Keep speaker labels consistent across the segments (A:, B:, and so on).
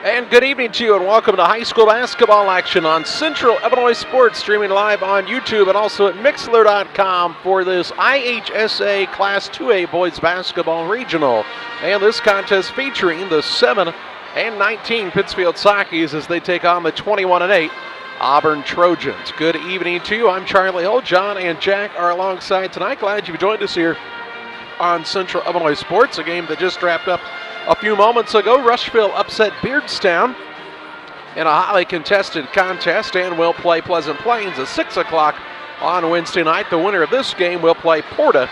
A: And good evening to you, and welcome to high school basketball action on Central Illinois Sports, streaming live on YouTube and also at Mixlr.com for this IHSA Class 2A Boys Basketball Regional. And this contest featuring the 7 and 19 Pittsfield Sockies as they take on the 21 and 8 Auburn Trojans. Good evening to you. I'm Charlie Hull. John and Jack are alongside tonight. Glad you've joined us here on Central Illinois Sports, a game that just wrapped up a few moments ago. Rushville upset Beardstown in a highly contested contest and will play Pleasant Plains at 6 o'clock on Wednesday night. The winner of this game will play Porta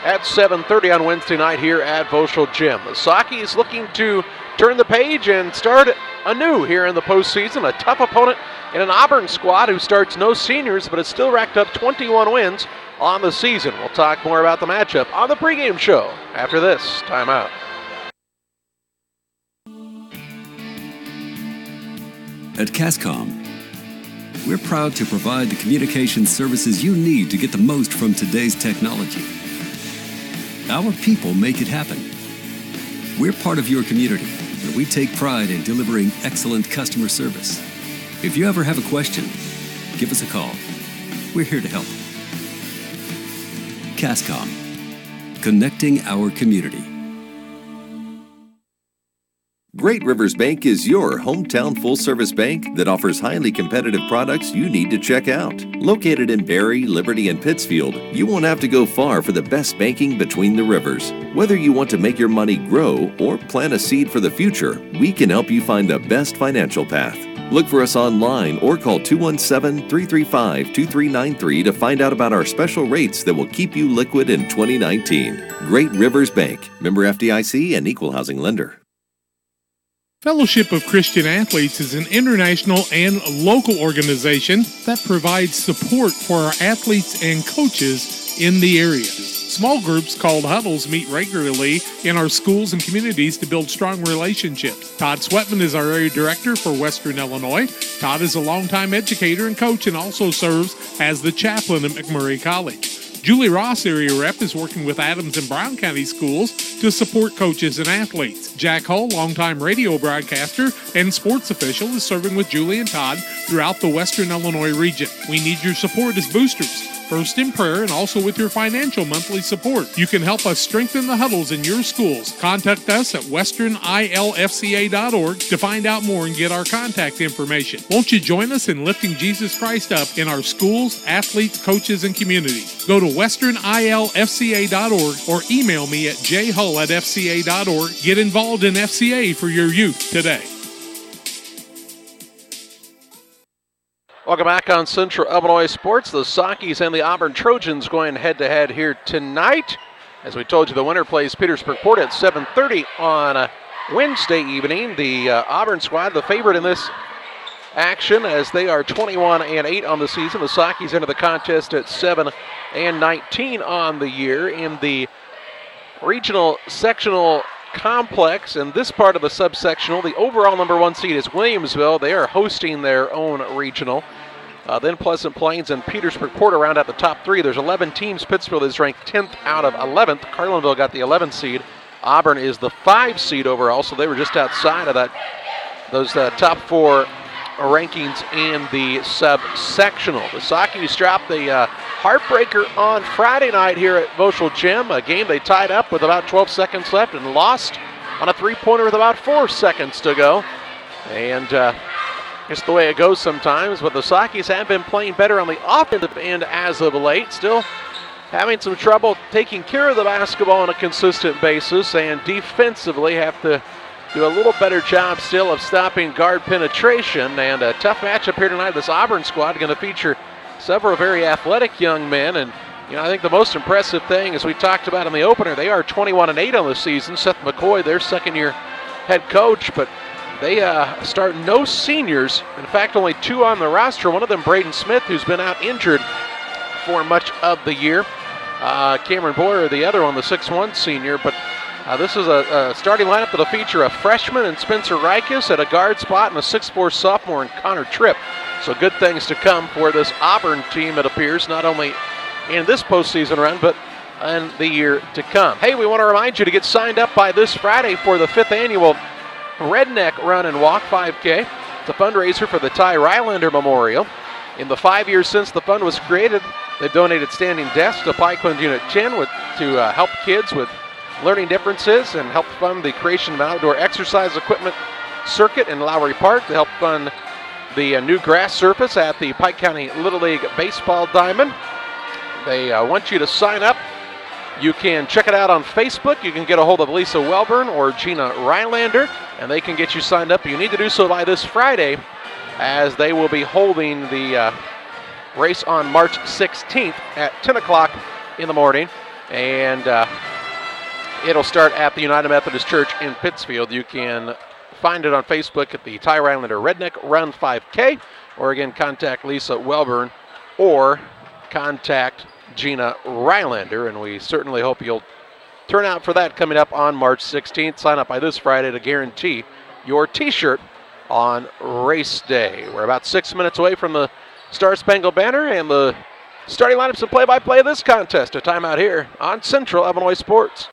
A: at 7:30 on Wednesday night here at Voschel Gym. The Sockies looking to turn the page and start anew here in the postseason. A tough opponent in an Auburn squad who starts no seniors but has still racked up 21 wins on the season. We'll talk more about the matchup on the pregame show after this timeout.
B: At CASCOM, we're proud to provide the communication services you need to get the most from today's technology. Our people make it happen. We're part of your community, and we take pride in delivering excellent customer service. If you ever have a question, give us a call. We're here to help. CASCOM, connecting our community.
C: Great Rivers Bank is your hometown full-service bank that offers highly competitive products you need to check out. Located in Barry, Liberty, and Pittsfield, you won't have to go far for the best banking between the rivers. Whether you want to make your money grow or plant a seed for the future, we can help you find the best financial path. Look for us online or call 217-335-2393 to find out about our special rates that will keep you liquid in 2019. Great Rivers Bank, member FDIC and equal housing lender.
D: Fellowship of Christian Athletes is an international and local organization that provides support for our athletes and coaches in the area. Small groups called huddles meet regularly in our schools and communities to build strong relationships. Todd Sweatman is our area director for Western Illinois. Todd is a longtime educator and coach and also serves as the chaplain at McMurray College. Julie Ross, area rep, is working with Adams and Brown County schools to support coaches and athletes. Jack Hull, longtime radio broadcaster and sports official, is serving with Julie and Todd throughout the Western Illinois region. We need your support as boosters, first in prayer and also with your financial monthly support. You can help us strengthen the huddles in your schools. Contact us at westernilfca.org to find out more and get our contact information. Won't you join us in lifting Jesus Christ up in our schools, athletes, coaches, and communities? Go to westernilfca.org or email me at jhull@fca.org. Get involved in FCA for your youth today.
A: Welcome back on Central Illinois Sports. The Sockies and the Auburn Trojans going head-to-head here tonight. As we told you, the winner plays Petersburg Port at 7:30 on Wednesday evening. The Auburn squad, the favorite in this action, as they are 21 and 8 on the season. The Sockies enter the contest at 7 and 19 on the year in the regional sectional complex. In this part of the subsectional, the overall number 1 seed is Williamsville. They are hosting their own regional. Then Pleasant Plains and Petersburg Port round out the top 3. There's 11 teams. Pittsfield is ranked 10th out of 11th. Carlinville got the 11th seed. Auburn is the 5 seed overall, so they were just outside of those top 4 rankings in the subsectional. The Sockies dropped the heartbreaker on Friday night here at Voschel Gym, a game they tied up with about 12 seconds left and lost on a three-pointer with about 4 seconds to go. And it's the way it goes sometimes, but the Sockies have been playing better on the offensive end as of late, still having some trouble taking care of the basketball on a consistent basis, and defensively have to do a little better job still of stopping guard penetration. And a tough matchup here tonight. This Auburn squad going to feature several very athletic young men. And I think the most impressive thing, as we talked about in the opener, they are 21 and 8 on the season. Seth McCoy, their second-year head coach, but they start no seniors. In fact, only 2 on the roster. One of them, Braden Smith, who's been out injured for much of the year. Cameron Boyer, the other one, the 6'1 senior. But this is a starting lineup that'll feature a freshman in Spencer Rikus at a guard spot and a 6'4 sophomore in Connor Tripp. So good things to come for this Auburn team, it appears, not only in this postseason run, but in the year to come. Hey, we want to remind you to get signed up by this Friday for the 5th annual Redneck Run and Walk 5K. It's a fundraiser for the Ty Rylander Memorial. In the 5 years since the fund was created, they've donated standing desks to Pikeland Unit 10 to help kids with learning differences and help fund the creation of an outdoor exercise equipment circuit in Lowry Park to help fund the new grass surface at the Pike County Little League Baseball Diamond. They want you to sign up. You can check it out on Facebook. You can get a hold of Lisa Welburn or Gina Rylander, and they can get you signed up. You need to do so by this Friday, as they will be holding the race on March 16th at 10 o'clock in the morning. And it'll start at the United Methodist Church in Pittsfield. You can find it on Facebook at the Ty Rylander Redneck Run 5K, or again, contact Lisa Welburn or contact Gina Rylander, and we certainly hope you'll turn out for that coming up on March 16th. Sign up by this Friday to guarantee your t-shirt on race day. We're about 6 minutes away from the Star Spangled Banner and the starting lineups and play-by-play of this contest. A timeout here on Central Illinois Sports.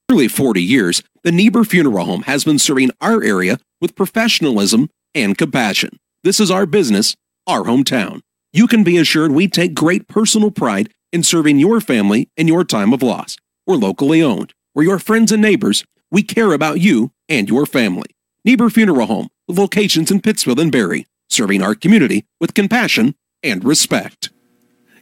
E: Nearly 40 years, the Niebuhr Funeral Home has been serving our area with professionalism and compassion. This is our business, our hometown. You can be assured we take great personal pride in serving your family in your time of loss. We're locally owned. We're your friends and neighbors. We care about you and your family. Niebuhr Funeral Home, with locations in Pittsfield and Barry, serving our community with compassion and respect.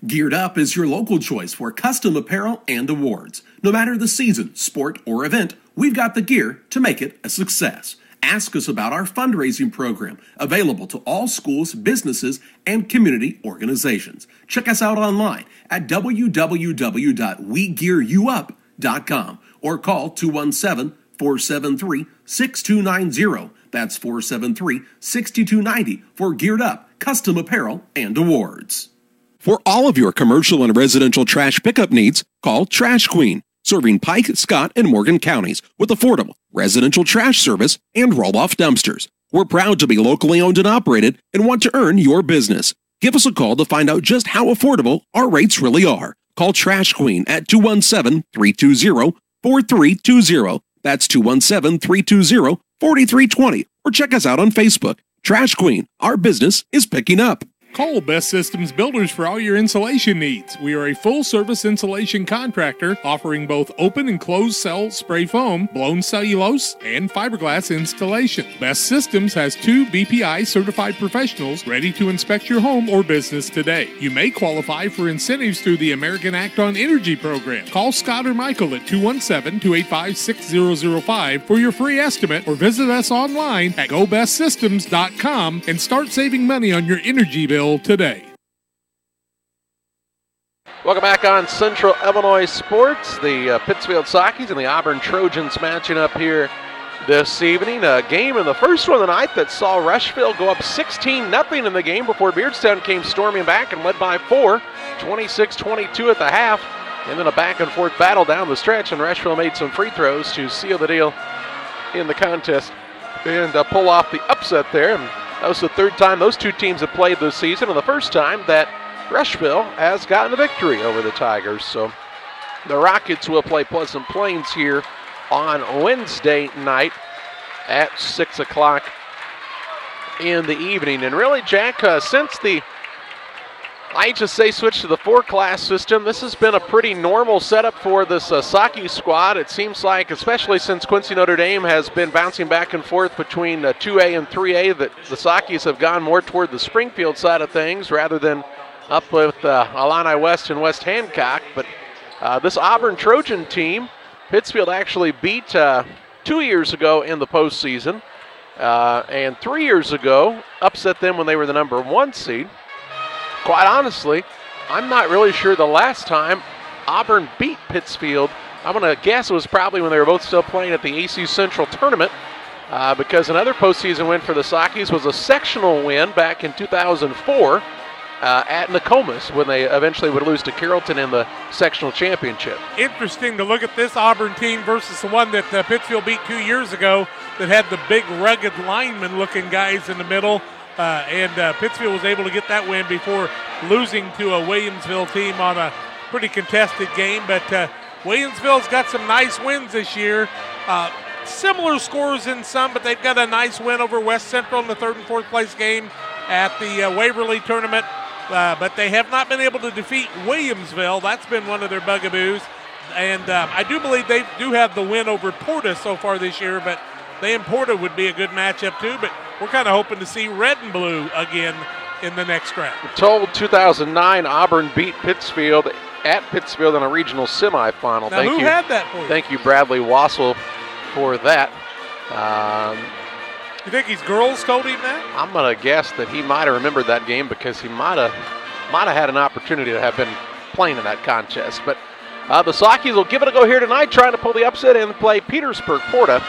E: Geared Up is your local choice for custom apparel and awards. No matter the season, sport, or event, we've got the gear to make it a success. Ask us about our fundraising program, available to all schools, businesses, and community organizations. Check us out online at www.wegearyouup.com or call 217-473-6290. That's 473-6290 for Geared Up, custom apparel, and awards. For all of your commercial and residential trash pickup needs, call Trash Queen, serving Pike, Scott, and Morgan counties with affordable residential trash service and roll-off dumpsters. We're proud to be locally owned and operated and want to earn your business. Give us a call to find out just how affordable our rates really are. Call Trash Queen at 217-320-4320. That's 217-320-4320. Or check us out on Facebook. Trash Queen, our business is picking up.
D: Call Best Systems Builders for all your insulation needs. We are a full-service insulation contractor offering both open and closed cell spray foam, blown cellulose, and fiberglass installation. Best Systems has 2 BPI certified professionals ready to inspect your home or business today. You may qualify for incentives through the American Act on Energy program. Call Scott or Michael at 217-285-6005 for your free estimate, or visit us online at gobestsystems.com and start saving money on your energy bill today.
A: Welcome back on Central Illinois Sports. The Pittsfield Sockies and the Auburn Trojans matching up here this evening. A game in the first one of the night that saw Rushville go up 16-0 in the game before Beardstown came storming back and led by 4, 26-22 at the half. And then a back-and-forth battle down the stretch, and Rushville made some free throws to seal the deal in the contest and pull off the upset there. And that was the third time those two teams have played this season, and the first time that Rushville has gotten a victory over the Tigers. So the Rockets will play Pleasant Plains here on Wednesday night at 6 o'clock in the evening. And really, Jack, since the IHSA switched to the 4-class system, this has been a pretty normal setup for this Saki squad. It seems like, especially since Quincy Notre Dame has been bouncing back and forth between 2A and 3A, that the Sakis have gone more toward the Springfield side of things rather than up with Illini West and West Hancock. But this Auburn Trojan team, Pittsfield actually beat 2 years ago in the postseason, and 3 years ago upset them when they were the number 1 seed. Quite honestly, I'm not really sure the last time Auburn beat Pittsfield. I'm going to guess it was probably when they were both still playing at the AC Central Tournament, because another postseason win for the Sakis was a sectional win back in 2004 at Nokomis, when they eventually would lose to Carrollton in the sectional championship.
F: Interesting to look at this Auburn team versus the one that Pittsfield beat 2 years ago that had the big, rugged lineman-looking guys in the middle. And Pittsfield was able to get that win before losing to a Williamsville team on a pretty contested game. But Williamsville's got some nice wins this year. similar scores in some, but they've got a nice win over West Central in the 3rd and 4th place game at the Waverly tournament. But they have not been able to defeat Williamsville. That's been one of their bugaboos. And I do believe they do have the win over Porta so far this year, but they and Porta would be a good matchup too. But we're kind of hoping to see red and blue again in the next round.
A: We're told 2009 Auburn beat Pittsfield at Pittsfield in a regional semifinal.
F: Now, who had that for you?
A: Thank you, Bradley Wassel, for that.
F: You think his girls told him that?
A: I'm going to guess that he might have remembered that game because he might have had an opportunity to have been playing in that contest. But the Sockies will give it a go here tonight, trying to pull the upset and play Petersburg Porta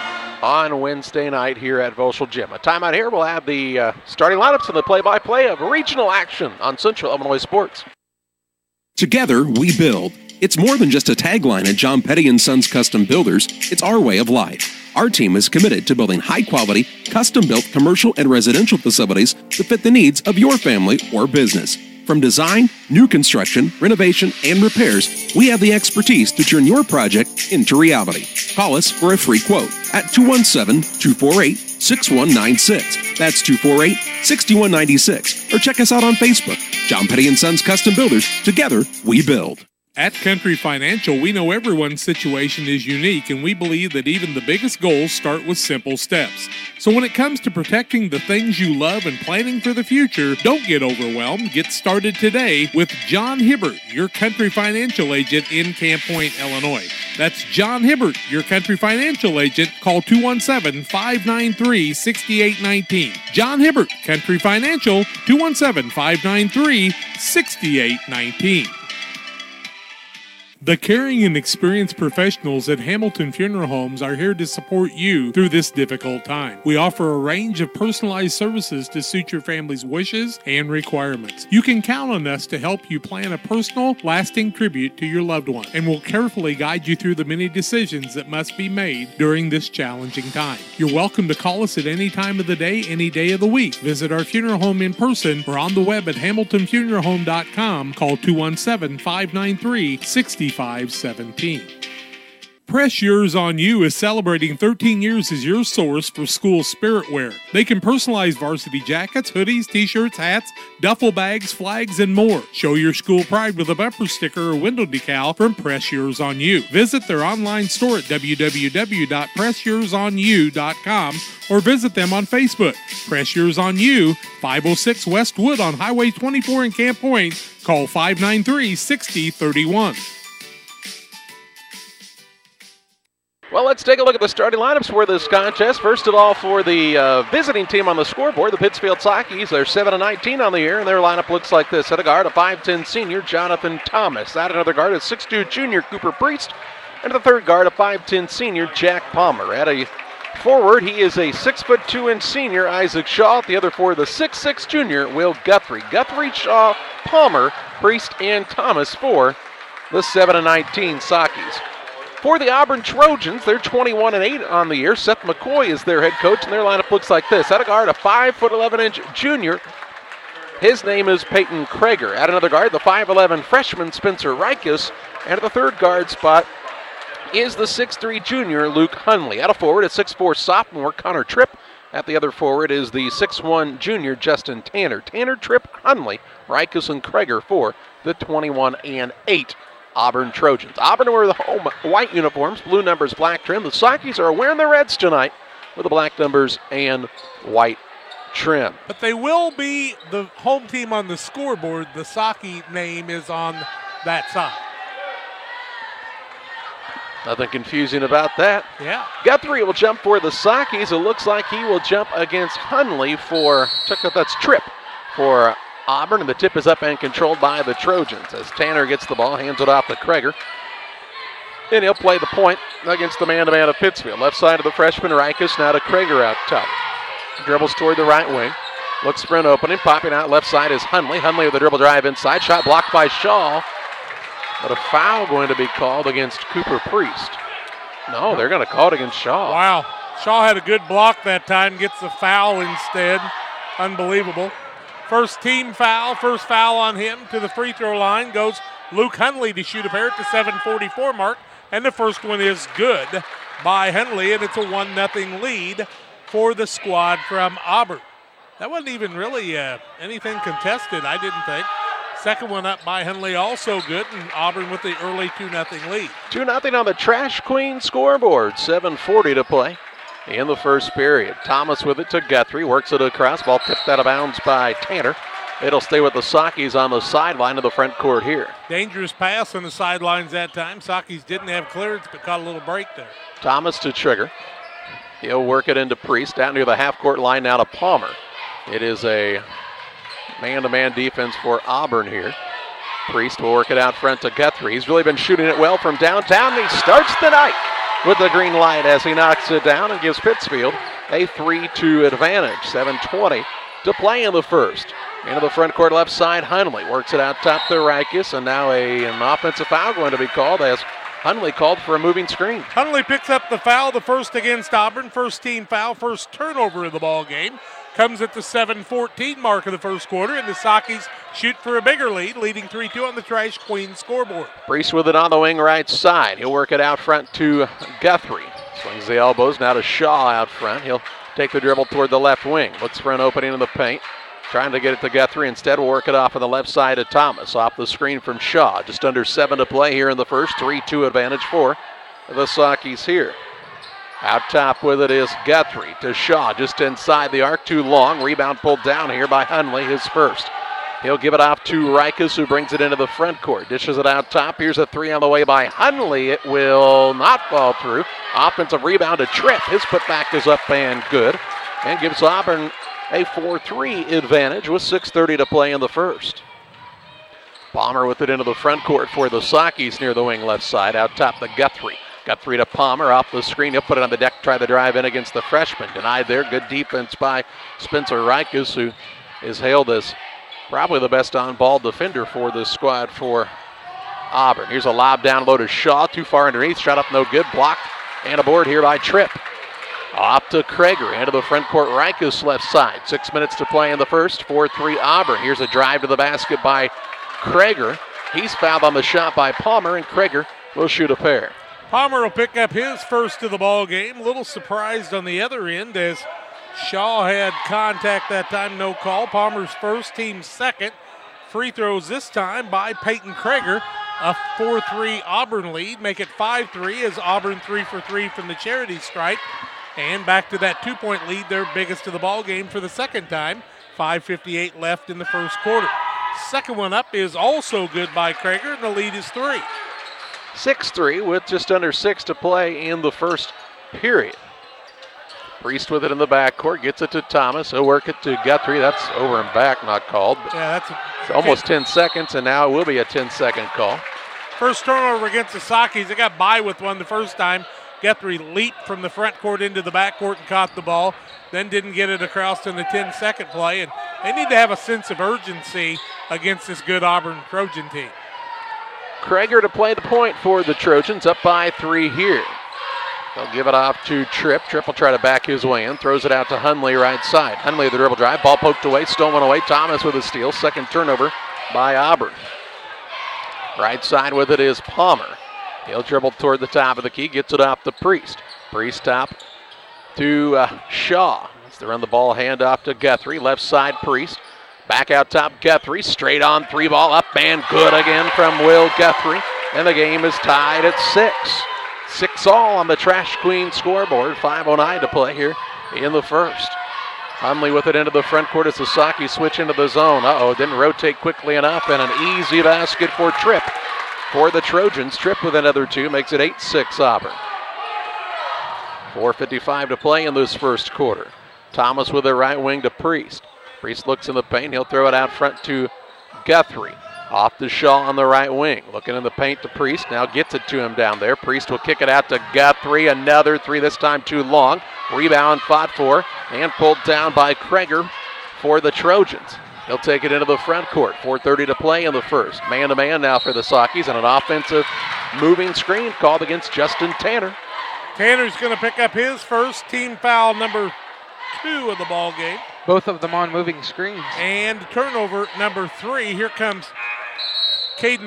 A: on Wednesday night here at Voschel Gym. A timeout here. We'll have the starting lineups and the play-by-play of regional action on Central Illinois Sports.
E: Together, we build. It's more than just a tagline at John Petty & Sons Custom Builders. It's our way of life. Our team is committed to building high-quality, custom-built commercial and residential facilities to fit the needs of your family or business. From design, new construction, renovation, and repairs, we have the expertise to turn your project into reality. Call us for a free quote at 217-248-6196. That's 248-6196. Or check us out on Facebook. John Petty & Sons Custom Builders. Together, we build.
D: At Country Financial, we know everyone's situation is unique, and we believe that even the biggest goals start with simple steps. So when it comes to protecting the things you love and planning for the future, don't get overwhelmed. Get started today with John Hibbert, your Country Financial agent in Camp Point, Illinois. That's John Hibbert, your Country Financial agent. Call 217-593-6819. John Hibbert, Country Financial, 217-593-6819. The caring and experienced professionals at Hamilton Funeral Homes are here to support you through this difficult time. We offer a range of personalized services to suit your family's wishes and requirements. You can count on us to help you plan a personal, lasting tribute to your loved one, and we'll carefully guide you through the many decisions that must be made during this challenging time. You're welcome to call us at any time of the day, any day of the week. Visit our funeral home in person or on the web at hamiltonfuneralhome.com. Call 217-593-6517. Press Yours on You is celebrating 13 years as your source for school spirit wear. They can personalize varsity jackets, hoodies, t-shirts, hats, duffel bags, flags, and more. Show your school pride with a bumper sticker or window decal from Press Yours on You. Visit their online store at www.pressyoursonu.com or visit them on Facebook. Press Yours on You, 506 West Wood on Highway 24 in Camp Point. Call 593-6031.
A: Well, let's take a look at the starting lineups for this contest. First of all, for the visiting team on the scoreboard, the Pittsfield Sockies, they're 7-19 on the year, and their lineup looks like this. At a guard, a 5'10 senior, Jonathan Thomas. At another guard, a 6'2 junior, Cooper Priest. And at the third guard, a 5'10 senior, Jack Palmer. At a forward, he is a 6'2" senior, Isaac Shaw. At the other four, the 6'6 junior, Will Guthrie. Guthrie, Shaw, Palmer, Priest, and Thomas for the 7-19 Sockies. For the Auburn Trojans, they're 21-8 on the year. Seth McCoy is their head coach, and their lineup looks like this. At a guard, a 5'11" junior. His name is Peyton Krager. At another guard, the 5'11 freshman, Spencer Rikus. And at the third guard spot is the 6'3 junior, Luke Hunley. At a forward, a 6'4 sophomore, Connor Tripp. At the other forward is the 6'1 junior, Justin Tanner. Tanner, Tripp, Hunley, Rikus, and Krager for the 21-8 Auburn Trojans. Auburn wear the home white uniforms, blue numbers, black trim. The Sockies are wearing the reds tonight with the black numbers and white trim.
F: But they will be the home team on the scoreboard. The Socky name is on that side.
A: Nothing confusing about that.
F: Yeah.
A: Guthrie will jump for the Sockies. It looks like he will jump against Hunley that's Tripp for Auburn, and the tip is up and controlled by the Trojans as Tanner gets the ball, hands it off to Krager. And he'll play the point against the man-to-man of Pittsfield. Left side of the freshman, Rikus, now to Krager out top. Dribbles toward the right wing. Looks for an opening. Popping out left side is Hunley. Hunley with a dribble drive inside. Shot blocked by Shaw. But a foul going to be called against Cooper Priest. No, they're going to call it against Shaw.
F: Wow. Shaw had a good block that time. Gets the foul instead. Unbelievable. First team foul. First foul on him. To the free throw line goes Luke Hunley to shoot a pair at the 7:44 mark. And the first one is good by Henley, and it's a 1-0 lead for the squad from Auburn. That wasn't even really anything contested, I didn't think. Second one up by Henley, also good, and Auburn with the early 2-0 lead.
A: 2-0 on the Trash Queen scoreboard. 7:40 to play in the first period. Thomas with it to Guthrie, works it across. Ball tipped out of bounds by Tanner. It'll stay with the Sakis on the sideline of the front court here.
F: Dangerous pass on the sidelines that time. Sakis didn't have clearance, but caught a little break there.
A: Thomas to Trigger. He'll work it into Priest, down near the half-court line now to Palmer. It is a man-to-man defense for Auburn here. Priest will work it out front to Guthrie. He's really been shooting it well from downtown. He starts the night with the green light as he knocks it down and gives Pittsfield a 3-2 advantage. 7:20 to play in the first. Into the front court left side, Hunley works it out top to Rikus, and now an offensive foul going to be called as Hunley called for a moving screen.
F: Hunley picks up the foul, the first against Auburn. First team foul, first turnover of the ball game. Comes at the 7:14 mark of the first quarter, and the Sakis shoot for a bigger lead, leading 3-2 on the Trash Queen scoreboard.
A: Priest with it on the wing right side. He'll work it out front to Guthrie. Swings the elbows now to Shaw out front. He'll take the dribble toward the left wing. Looks for an opening in the paint. Trying to get it to Guthrie. Instead, we'll work it off on the left side to Thomas. Off the screen from Shaw. Just under 7 to play here in the first. 3-2 advantage for the Sakis here. Out top with it is Guthrie to Shaw. Just inside the arc. Too long. Rebound pulled down here by Hunley. His first. He'll give it off to Rikus, who brings it into the front court. Dishes it out top. Here's a three on the way by Hunley. It will not fall through. Offensive rebound to Tripp. His putback is up and good. And gives Auburn a 4-3 advantage with 6:30 to play in the first. Palmer with it into the front court for the Sakis near the wing left side. Out top to Guthrie. Guthrie to Palmer off the screen. He'll put it on the deck, try the drive in against the freshman. Denied there. Good defense by Spencer Rikus, who is hailed as probably the best on-ball defender for this squad for Auburn. Here's a lob down low to Shaw. Too far underneath. Shot up no good. Blocked and a board here by Tripp. Off to Krager, into the front court, Rikus left side. 6 minutes to play in the first, 4-3 Auburn. Here's a drive to the basket by Krager. He's fouled on the shot by Palmer, and Krager will shoot a pair.
F: Palmer will pick up his first of the ball game. A little surprised on the other end as Shaw had contact that time, no call. Palmer's first, team second. Free throws this time by Peyton Krager. A 4-3 Auburn lead, make it 5-3 as Auburn 3 for 3 from the charity stripe. And back to that 2-point lead, their biggest of the ball game for the second time. 5:58 left in the first quarter. Second one up is also good by Krager, and the lead is 3.
A: 6-3 with just under 6 to play in the first period. Priest with it in the backcourt, gets it to Thomas. He'll work it to Guthrie. That's over and back, not called. But
F: yeah,
A: it's almost 10 seconds, and now it will be a 10-second call.
F: First turnover against the Sakis. They got by with one the first time. Guthrie leaped from the front court into the back court and caught the ball, then didn't get it across in the 10-second play, and they need to have a sense of urgency against this good Auburn Trojan team.
A: Krager to play the point for the Trojans, up by 3 here. They'll give it off to Tripp. Tripp will try to back his way in, throws it out to Hunley right side. Hunley the dribble drive, ball poked away, stolen away. Thomas with a steal, second turnover by Auburn. Right side with it is Palmer. He'll dribble toward the top of the key, gets it off to Priest. Priest top to Shaw. As they run the ball, hand off to Guthrie. Left side, Priest. Back out top, Guthrie. Straight on three ball, up and good again from Will Guthrie. And the game is tied at 6. 6-all on the Trash Queen scoreboard. 5:09 to play here in the first. Hunley with it into the front court as the Sakis switch into the zone. Didn't rotate quickly enough, and an easy basket for Tripp. For the Trojans, Tripp with another 2 makes it 8-6 Auburn. 4:55 to play in this first quarter. Thomas with the right wing to Priest. Priest looks in the paint. He'll throw it out front to Guthrie. Off to Shaw on the right wing. Looking in the paint to Priest. Now gets it to him down there. Priest will kick it out to Guthrie. Another 3, this time too long. Rebound fought for and pulled down by Krager for the Trojans. He'll take it into the front court. 4:30 to play in the first. Man-to-man now for the Sakis, and an offensive moving screen called against Justin Tanner.
F: Tanner's going to pick up his first, team foul number 2 of the ball game.
G: Both of them on moving screens.
F: And turnover number 3. Here comes Cade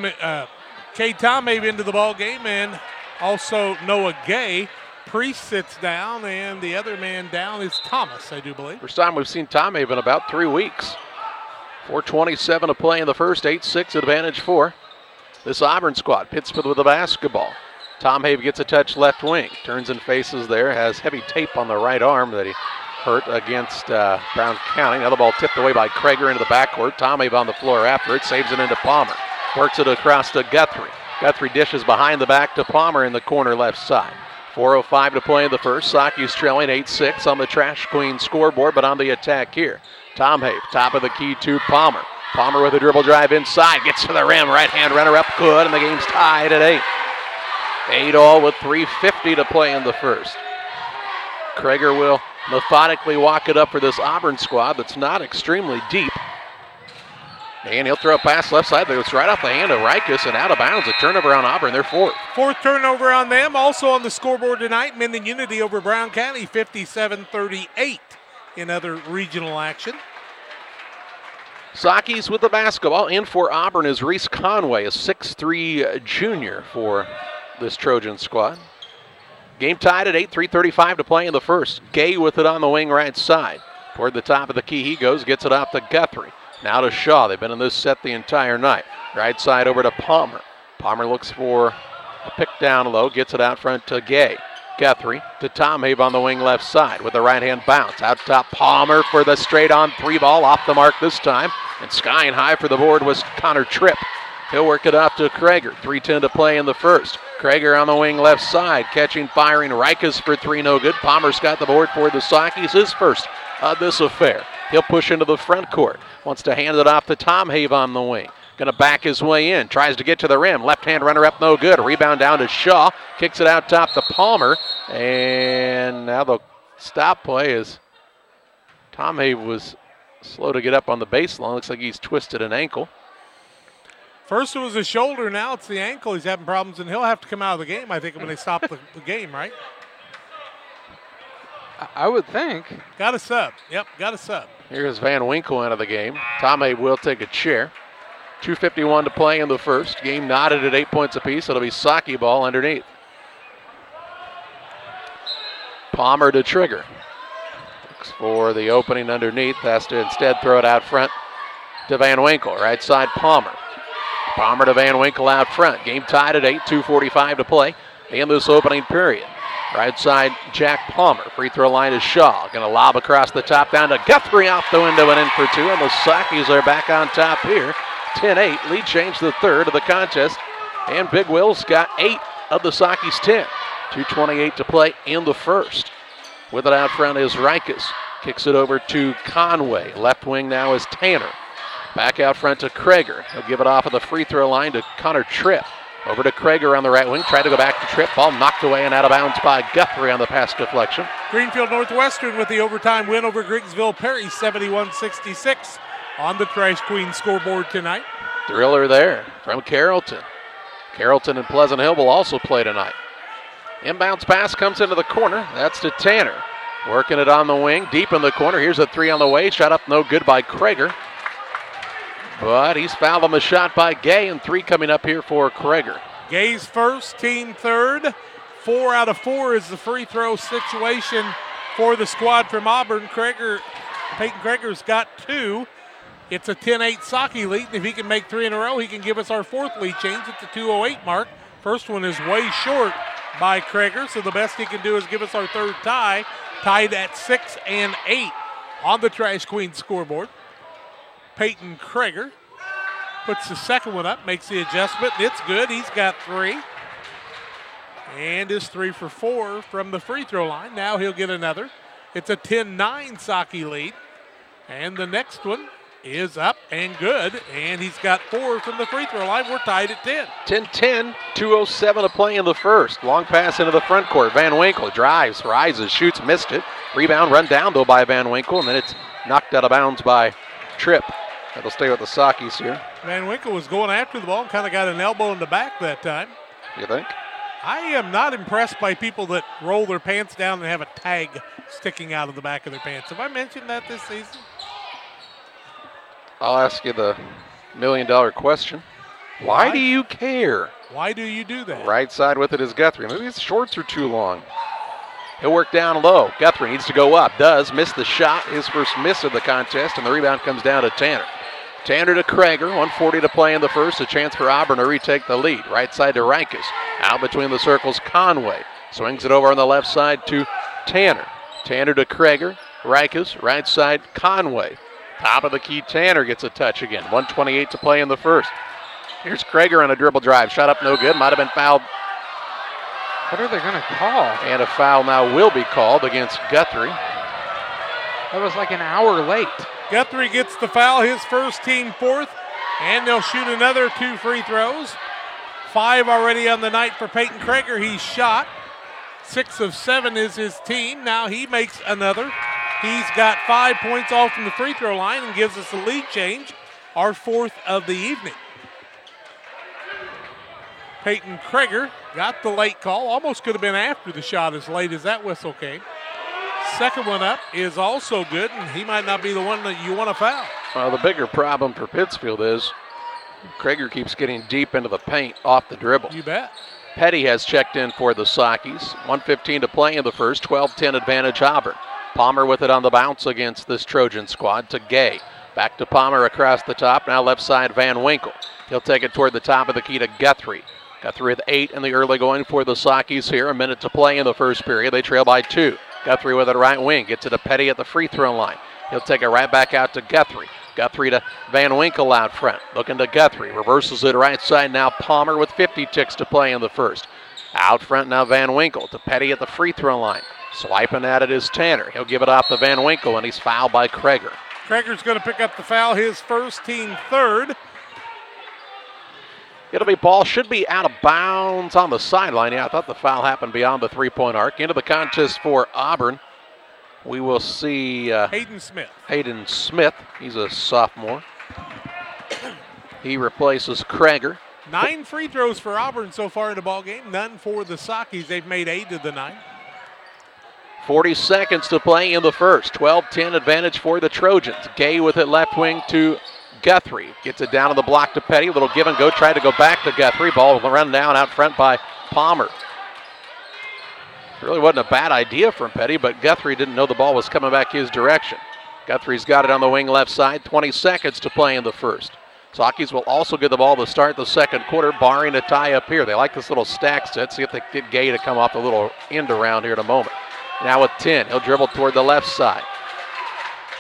F: Tomave into the ball game, and also Noah Gay Priest sits down, and the other man down is Thomas, I do believe.
A: First time we've seen Tom in about 3 weeks. 4:27 to play in the first, 8-6 advantage for this Auburn squad. Pittsfield with the basketball. Tom Have gets a touch left wing. Turns and faces there. Has heavy tape on the right arm that he hurt against Brown County. Another ball tipped away by Krager into the backcourt. Tom Have on the floor after it. Saves it into Palmer. Works it across to Guthrie. Guthrie dishes behind the back to Palmer in the corner left side. 4:05 to play in the first. Saki's trailing 8-6 on the Trash Queen scoreboard, but on the attack here. Tom Have, top of the key to Palmer. Palmer with a dribble drive inside. Gets to the rim. Right-hand runner-up good, and the game's tied at 8. 8-all with 3:50 to play in the first. Krager will methodically walk it up for this Auburn squad that's not extremely deep. And he'll throw a pass left side that goes right off the hand of Rikus and out of bounds. A turnover on Auburn. They're fourth.
F: Fourth turnover on them. Also on the scoreboard tonight, Minden Unity over Brown County, 57-38 in other regional action.
A: Saki's with the basketball. In for Auburn is Reese Conway, a 6'3 junior for this Trojan squad. Game tied at 8, 3:35 to play in the first. Gay with it on the wing right side. Toward the top of the key he goes, gets it off to Guthrie. Now to Shaw. They've been in this set the entire night. Right side over to Palmer. Palmer looks for a pick down low, gets it out front to Gay. Guthrie to Tom Have on the wing left side with the right-hand bounce. Out top, Palmer for the straight-on 3 ball. Off the mark this time. And skying high for the board was Connor Tripp. He'll work it off to Krager. 3:10 to play in the first. Krager on the wing left side. Catching, firing. Rikus for 3, no good. Palmer's got the board for the Sakis. His first of this affair. He'll push into the front court. Wants to hand it off to Tom Have on the wing. Going to back his way in. Tries to get to the rim. Left-hand runner-up, no good. Rebound down to Shaw. Kicks it out top to Palmer. And now the stop play is Tom Have was slow to get up on the baseline. Looks like he's twisted an ankle.
F: First it was his shoulder. Now it's the ankle. He's having problems, and he'll have to come out of the game, I think, when they stop the game, right?
G: I would think.
F: Got a sub. Yep, got a sub.
A: Here's Van Winkle out of the game. Tom Have will take a chair. 2:51 to play in the first. Game knotted at 8 points apiece. It'll be Saki ball underneath. Palmer to trigger. Looks for the opening underneath. Has to instead throw it out front to Van Winkle. Right side, Palmer. Palmer to Van Winkle out front. Game tied at 8, 2:45 to play in this opening period. Right side, Jack Palmer. Free throw line is Shaw. Going to lob across the top down to Guthrie off the window and in for 2. And the Sakis are back on top here. 10-8. Lead change the third of the contest. And Big Will's got 8 of the Sakis 10. 2:28 to play in the first. With it out front is Rikus. Kicks it over to Conway. Left wing now is Tanner. Back out front to Krager. He'll give it off of the free throw line to Connor Tripp. Over to Krager on the right wing. Tried to go back to Tripp. Ball knocked away and out of bounds by Guthrie on the pass deflection.
F: Greenfield Northwestern with the overtime win over Griggsville Perry, 71-66 on the Trash Queen scoreboard tonight.
A: Thriller there from Carrollton. Carrollton and Pleasant Hill will also play tonight. Inbounds pass comes into the corner. That's to Tanner. Working it on the wing, deep in the corner. Here's a 3 on the way. Shot up no good by Krager. But he's fouled on the shot by Gay, and 3 coming up here for Krager.
F: Gay's first, team third. 4 out of 4 is the free throw situation for the squad from Auburn. Peyton Krager's got 2. It's a 10-8 Saki lead, and if he can make 3 in a row, he can give us our 4th lead change at the 2:08 mark. First one is way short by Krager, so the best he can do is give us our 3rd tie, tied at 6 and 8 on the Trash Queen scoreboard. Peyton Krager puts the second one up, makes the adjustment, and it's good. He's got 3. And is 3 for 4 from the free throw line. Now he'll get another. It's a 10-9 Saki lead. And the next one is up and good. And he's got 4 from the free throw line. We're tied at 10.
A: 10-10, 2:07 to play in the first. Long pass into the front court. Van Winkle drives, rises, shoots, missed it. Rebound run down, though, by Van Winkle. And then it's knocked out of bounds by Tripp. That'll stay with the Sakis here.
F: Van Winkle was going after the ball and kind of got an elbow in the back that time.
A: You think?
F: I am not impressed by people that roll their pants down and have a tag sticking out of the back of their pants. Have I mentioned that this season?
A: I'll ask you the million-dollar question. Why do you care?
F: Why do you do that?
A: Right side with it is Guthrie. Maybe his shorts are too long. He'll work down low. Guthrie needs to go up. Does. Miss the shot. His first miss of the contest, and the rebound comes down to Tanner. Tanner to Krager. 1:40 to play in the first. A chance for Auburn to retake the lead. Right side to Rikus. Out between the circles, Conway. Swings it over on the left side to Tanner. Tanner to Krager. Rikus. Right side, Conway. Top of the key, Tanner gets a touch again. 1:28 to play in the first. Here's Krager on a dribble drive. Shot up no good. Might have been fouled.
G: What are they going to call?
A: And a foul now will be called against Guthrie.
G: That was like an hour late.
F: Guthrie gets the foul, his first, team fourth, and they'll shoot another 2 free throws. 5 already on the night for Peyton Krager. He's shot. 6 of 7 is his team. Now he makes another. He's got 5 points off from the free throw line and gives us a lead change, our 4th of the evening. Peyton Krager got the late call. Almost could have been after the shot as late as that whistle came. Second one up is also good, and he might not be the one that you want to foul.
A: Well, the bigger problem for Pittsfield is Krager keeps getting deep into the paint off the dribble.
F: You bet.
A: Petty has checked in for the Sockies. 1:15 to play in the first. 12-10 advantage Auburn. Palmer with it on the bounce against this Trojan squad to Gay. Back to Palmer across the top. Now left side Van Winkle. He'll take it toward the top of the key to Guthrie. Guthrie with 8 in the early going for the Sockies here. A minute to play in the first period. They trail by 2. Guthrie with it right wing. Gets it to Petty at the free throw line. He'll take it right back out to Guthrie. Guthrie to Van Winkle out front. Looking to Guthrie. Reverses it right side now. Palmer with 50 ticks to play in the first. Out front now Van Winkle to Petty at the free throw line. Swiping at it is Tanner. He'll give it off to Van Winkle, and he's fouled by Krager.
F: Krager's going to pick up the foul, his first, team third.
A: It'll be ball, should be out of bounds on the sideline. Yeah, I thought the foul happened beyond the three-point arc. Into the contest for Auburn, we will see
F: Hayden Smith.
A: Hayden Smith, he's a sophomore. He replaces Krager.
F: 9 free throws for Auburn so far in the ball game. None for the Sockies. They've made 8 of the 9.
A: 40 seconds to play in the first. 12-10 advantage for the Trojans. Gay with it left wing to Guthrie. Gets it down on the block to Petty. A little give and go. Tried to go back to Guthrie. Ball will run down out front by Palmer. Really wasn't a bad idea from Petty, but Guthrie didn't know the ball was coming back his direction. Guthrie's got it on the wing left side. 20 seconds to play in the first. Sockies will also get the ball to start the second quarter, barring a tie up here. They like this little stack set. See if they get Gay to come off a little end around here in a moment. Now with 10, he'll dribble toward the left side.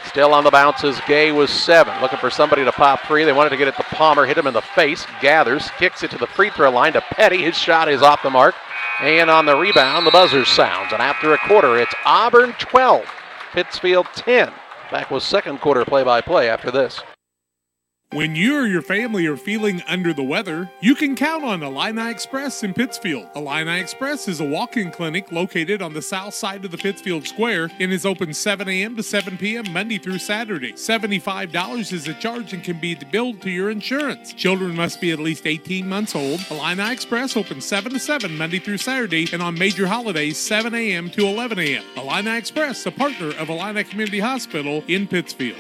A: Still on the bounce is Gay with 7. Looking for somebody to pop 3. They wanted to get it to Palmer, hit him in the face, gathers, kicks it to the free throw line to Petty. His shot is off the mark. And on the rebound, the buzzer sounds. And after a quarter, it's Auburn 12, Pittsfield 10. Back with second quarter play-by-play after this.
D: When you or your family are feeling under the weather, you can count on Illini Express in Pittsfield. Illini Express is a walk-in clinic located on the south side of the Pittsfield Square and is open 7 a.m. to 7 p.m. Monday through Saturday. $75 is the charge and can be billed to your insurance. Children must be at least 18 months old. Illini Express opens 7 to 7 Monday through Saturday and on major holidays 7 a.m. to 11 a.m. Illini Express, a partner of Illini Community Hospital in Pittsfield.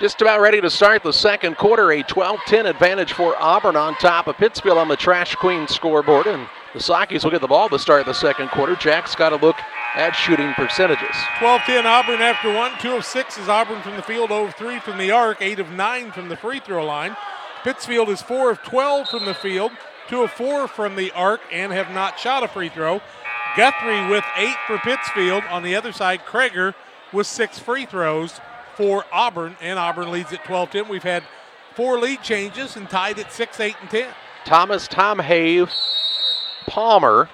A: Just about ready to start the second quarter. A 12-10 advantage for Auburn on top of Pittsfield on the Trash Queen scoreboard. And the Sockies will get the ball to start the second quarter. Jack's got a look at shooting percentages.
F: 12-10 Auburn after 1. 2 of 6 is Auburn from the field, 0 of 3 from the arc, 8 of 9 from the free throw line. Pittsfield is 4 of 12 from the field, 2 of 4 from the arc, and have not shot a free throw. Guthrie with 8 for Pittsfield. On the other side, Krager with 6 free throws for Auburn, and Auburn leads at 12-10. We've had 4 lead changes and tied at 6, 8, and 10.
A: Thomas, Tom Have, Palmer,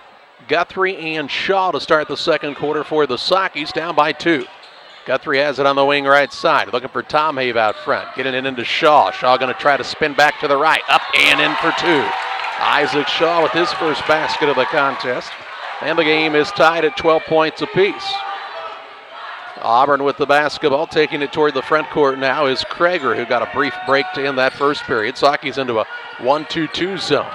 A: Guthrie, and Shaw to start the second quarter for the Sockies, down by 2. Guthrie has it on the wing right side, looking for Tom Have out front, getting it into Shaw. Shaw going to try to spin back to the right, up and in for 2. Isaac Shaw with his first basket of the contest, and the game is tied at 12 points apiece. Auburn with the basketball, taking it toward the front court now is Krager, who got a brief break to end that first period. Sockies into a 1-2-2 zone.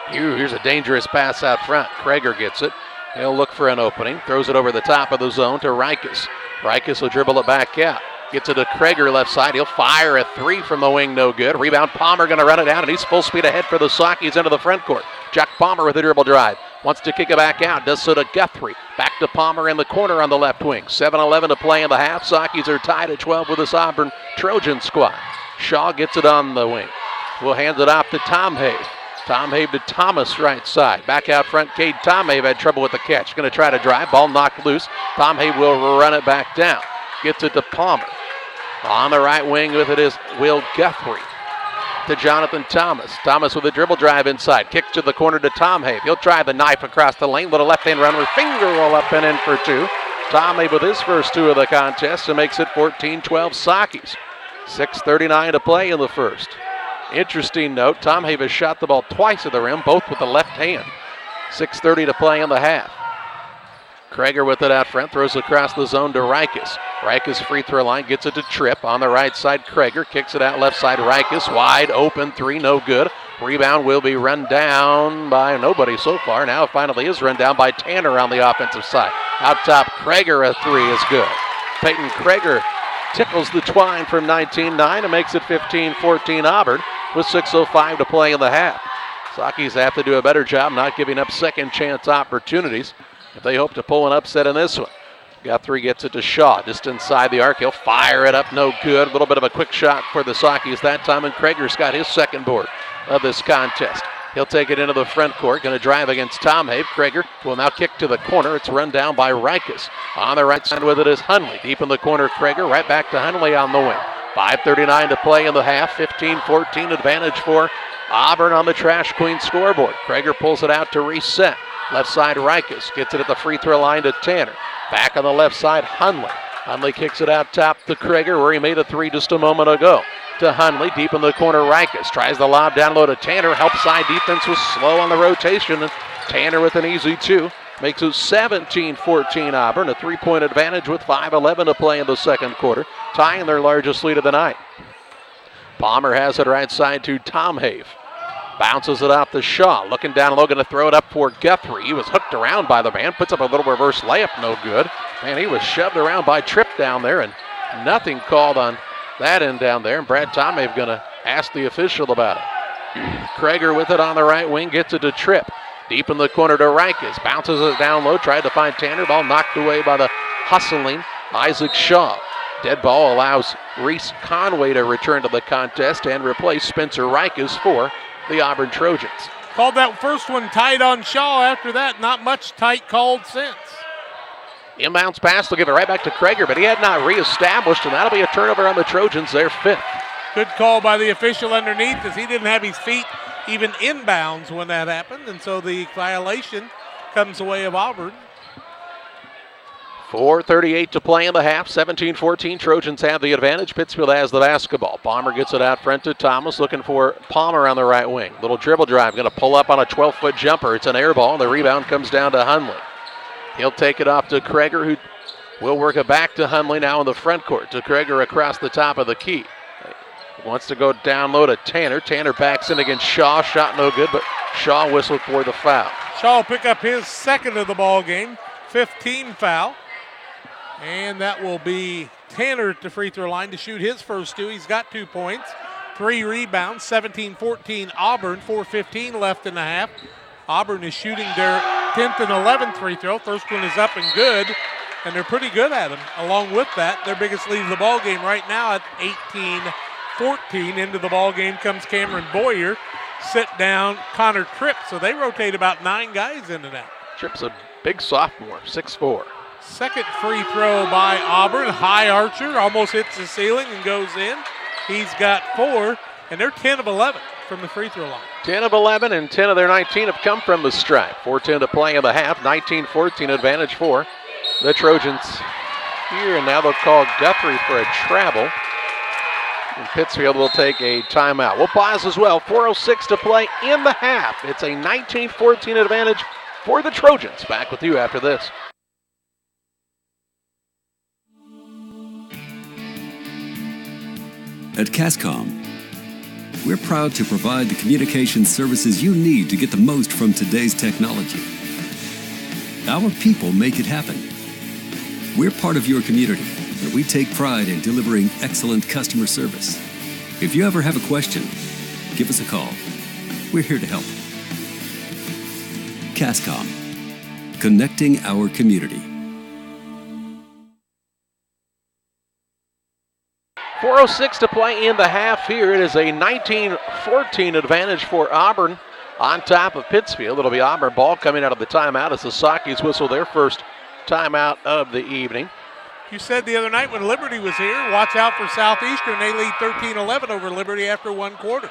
A: Here's a dangerous pass out front. Krager gets it. He'll look for an opening. Throws it over the top of the zone to Rikus. Rikus will dribble it back out. Gets it to Krager left side. He'll fire a three from the wing, no good. Rebound, Palmer going to run it down, and he's full speed ahead for the Sockies into the front court. Jack Palmer with a dribble drive. Wants to kick it back out. Does so to Guthrie. Back to Palmer in the corner on the left wing. 7-11 to play in the half. Sockies are tied at 12 with this Auburn Trojan squad. Shaw gets it on the wing. Will hand it off to Tom Have. Tom Have to Thomas right side. Back out front, Cade Tom Have had trouble with the catch. Going to try to drive. Ball knocked loose. Tom Have will run it back down. Gets it to Palmer. On the right wing with it is Will Guthrie. To Jonathan Thomas. Thomas with a dribble drive inside. Kicks to the corner to Tom Have. He'll try the knife across the lane. Little left-hand run with finger roll up and in for two. Tom Have with his first two of the contest and makes it 14-12 Sockies. 6:39 to play in the first. Interesting note, Tom Have has shot the ball twice at the rim, both with the left hand. 6:30 to play in the half. Krager with it out front, throws across the zone to Rikus. Rikus free throw line, gets it to Tripp. On the right side, Krager kicks it out left side. Rikus wide open, three, no good. Rebound will be run down by nobody so far. Now it finally is run down by Tanner on the offensive side. Out top, Krager, a three is good. Peyton Krager tickles the twine from 19-9 and makes it 15-14 Auburn with 6:05 to play in the half. Sockies have to do a better job not giving up second chance opportunities if they hope to pull an upset in this one. Guthrie gets it to Shaw, just inside the arc. He'll fire it up, no good. A little bit of a quick shot for the Sockies that time, and Krager's got his second board of this contest. He'll take it into the front court, going to drive against Tom Have. Krager will now kick to the corner. It's run down by Rikus. On the right side with it is Hunley. Deep in the corner, Krager, right back to Hunley on the wing. 5:39 to play in the half. 15-14 advantage for Auburn on the Trash Queen scoreboard. Krager pulls it out to reset. Left side, Rikus gets it at the free throw line to Tanner. Back on the left side, Hunley. Hunley kicks it out top to Krager, where he made a three just a moment ago. To Hunley, deep in the corner, Rikus tries the lob down low to Tanner. Help side defense was slow on the rotation, and Tanner with an easy two. Makes it 17-14 Auburn, a three-point advantage with 5:11 to play in the second quarter, tying their largest lead of the night. Palmer has it right side to Tom Have. Bounces it off to Shaw. Looking down low, going to throw it up for Guthrie. He was hooked around by the man. Puts up a little reverse layup, no good. Man, he was shoved around by Tripp down there, and nothing called on that end down there. And Brad Tom Have going to ask the official about it. Krager with it on the right wing, gets it to Tripp. Deep in the corner to Rikus. Bounces it down low, tried to find Tanner. Ball knocked away by the hustling Isaac Shaw. Dead ball allows Reese Conway to return to the contest and replace Spencer Rikus for the Auburn Trojans.
F: Called that first one tight on Shaw. After that, not much tight called since.
A: Inbounds pass, they'll give it right back to Krager, but he had not reestablished, and that'll be a turnover on the Trojans, their fifth.
F: Good call by the official underneath, as he didn't have his feet even inbounds when that happened, and so the violation comes the way of Auburn.
A: 4:38 to play in the half. 17-14. Trojans have the advantage. Pittsfield has the basketball. Palmer gets it out front to Thomas, looking for Palmer on the right wing. Little dribble drive, going to pull up on a 12-foot jumper. It's an air ball, and the rebound comes down to Hunley. He'll take it off to Krager, who will work it back to Hunley now in the front court. To Krager across the top of the key. Wants to go down low to Tanner. Tanner backs in against Shaw. Shot no good, but Shaw whistled for the foul.
F: Shaw will pick up his second of the ball game. 15 foul. And that will be Tanner at the free throw line to shoot his first two. He's got 2 points, 3 rebounds, 17-14 Auburn, 4:15 left in the half. Auburn is shooting their 10th and 11th free throw. First one is up and good, and they're pretty good at them. Along with that, their biggest lead of the ball game right now at 18-14. Into the ball game comes Cameron Boyer. Sit down Connor Tripp. So they rotate about 9 guys into that.
A: Tripp's a big sophomore, 6'4".
F: Second free throw by Auburn. High archer, almost hits the ceiling and goes in. He's got 4, and they're 10 of 11 from the free throw line.
A: 10 of 11, and 10 of their 19 have come from the stripe. 4:10 to play in the half. 19-14 advantage for the Trojans here, and now they'll call Guthrie for a travel. And Pittsfield will take a timeout. We'll pause as well. 4:06 to play in the half. It's a 19-14 advantage for the Trojans. Back with you after this.
B: At Cascom, we're proud to provide the communication services you need to get the most from today's technology. Our people make it happen. We're part of your community, where we take pride in delivering excellent customer service. If you ever have a question, give us a call. We're here to help. CASCOM, connecting our community.
A: 4:06 to play in the half here. It is a 19-14 advantage for Auburn on top of Pittsfield. It'll be Auburn ball coming out of the timeout as the Sockies whistle their first timeout of the evening.
F: You said the other night when Liberty was here, watch out for Southeastern. They lead 13-11 over Liberty after one quarter.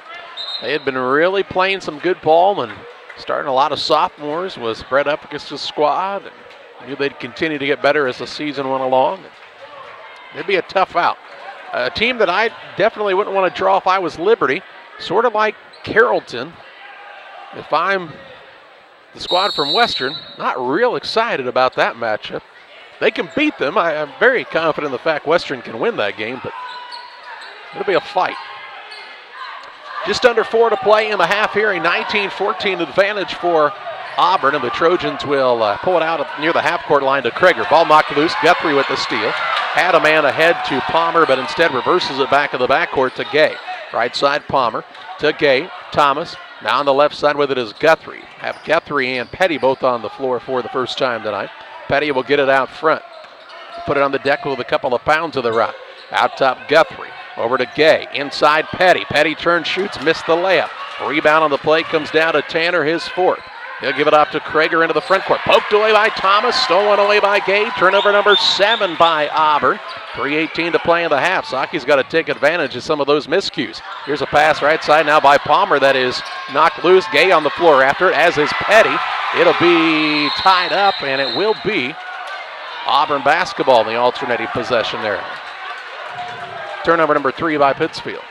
A: They had been really playing some good ball and starting a lot of sophomores was Brett Upkus' squad. And knew they'd continue to get better as the season went along. It'd be a tough out. A team that I definitely wouldn't want to draw if I was Liberty, sort of like Carrollton. If I'm the squad from Western, not real excited about that matchup. They can beat them. I'm very confident in the fact Western can win that game, but it'll be a fight. Just under 4 to play in the half here, a 19-14 advantage for Auburn, and the Trojans will pull it out near the half-court line to Krager. Ball knocked loose. Guthrie with the steal. Had a man ahead to Palmer, but instead reverses it back in the backcourt to Gay. Right side Palmer to Gay. Thomas now on the left side with it is Guthrie. Have Guthrie and Petty both on the floor for the first time tonight. Petty will get it out front. Put it on the deck with a couple of pounds of the rock. Out top Guthrie. Over to Gay. Inside Petty. Petty turns, shoots, missed the layup. Rebound on the play comes down to Tanner, his fourth. He'll give it off to Krager into the front court. Poked away by Thomas. Stolen away by Gay. Turnover number 7 by Auburn. 3:18 to play in the half. Saki's got to take advantage of some of those miscues. Here's a pass right side now by Palmer that is knocked loose. Gay on the floor after it, as is Petty. It'll be tied up, and it will be Auburn basketball in the alternating possession there. Turnover number 3 by Pittsfield.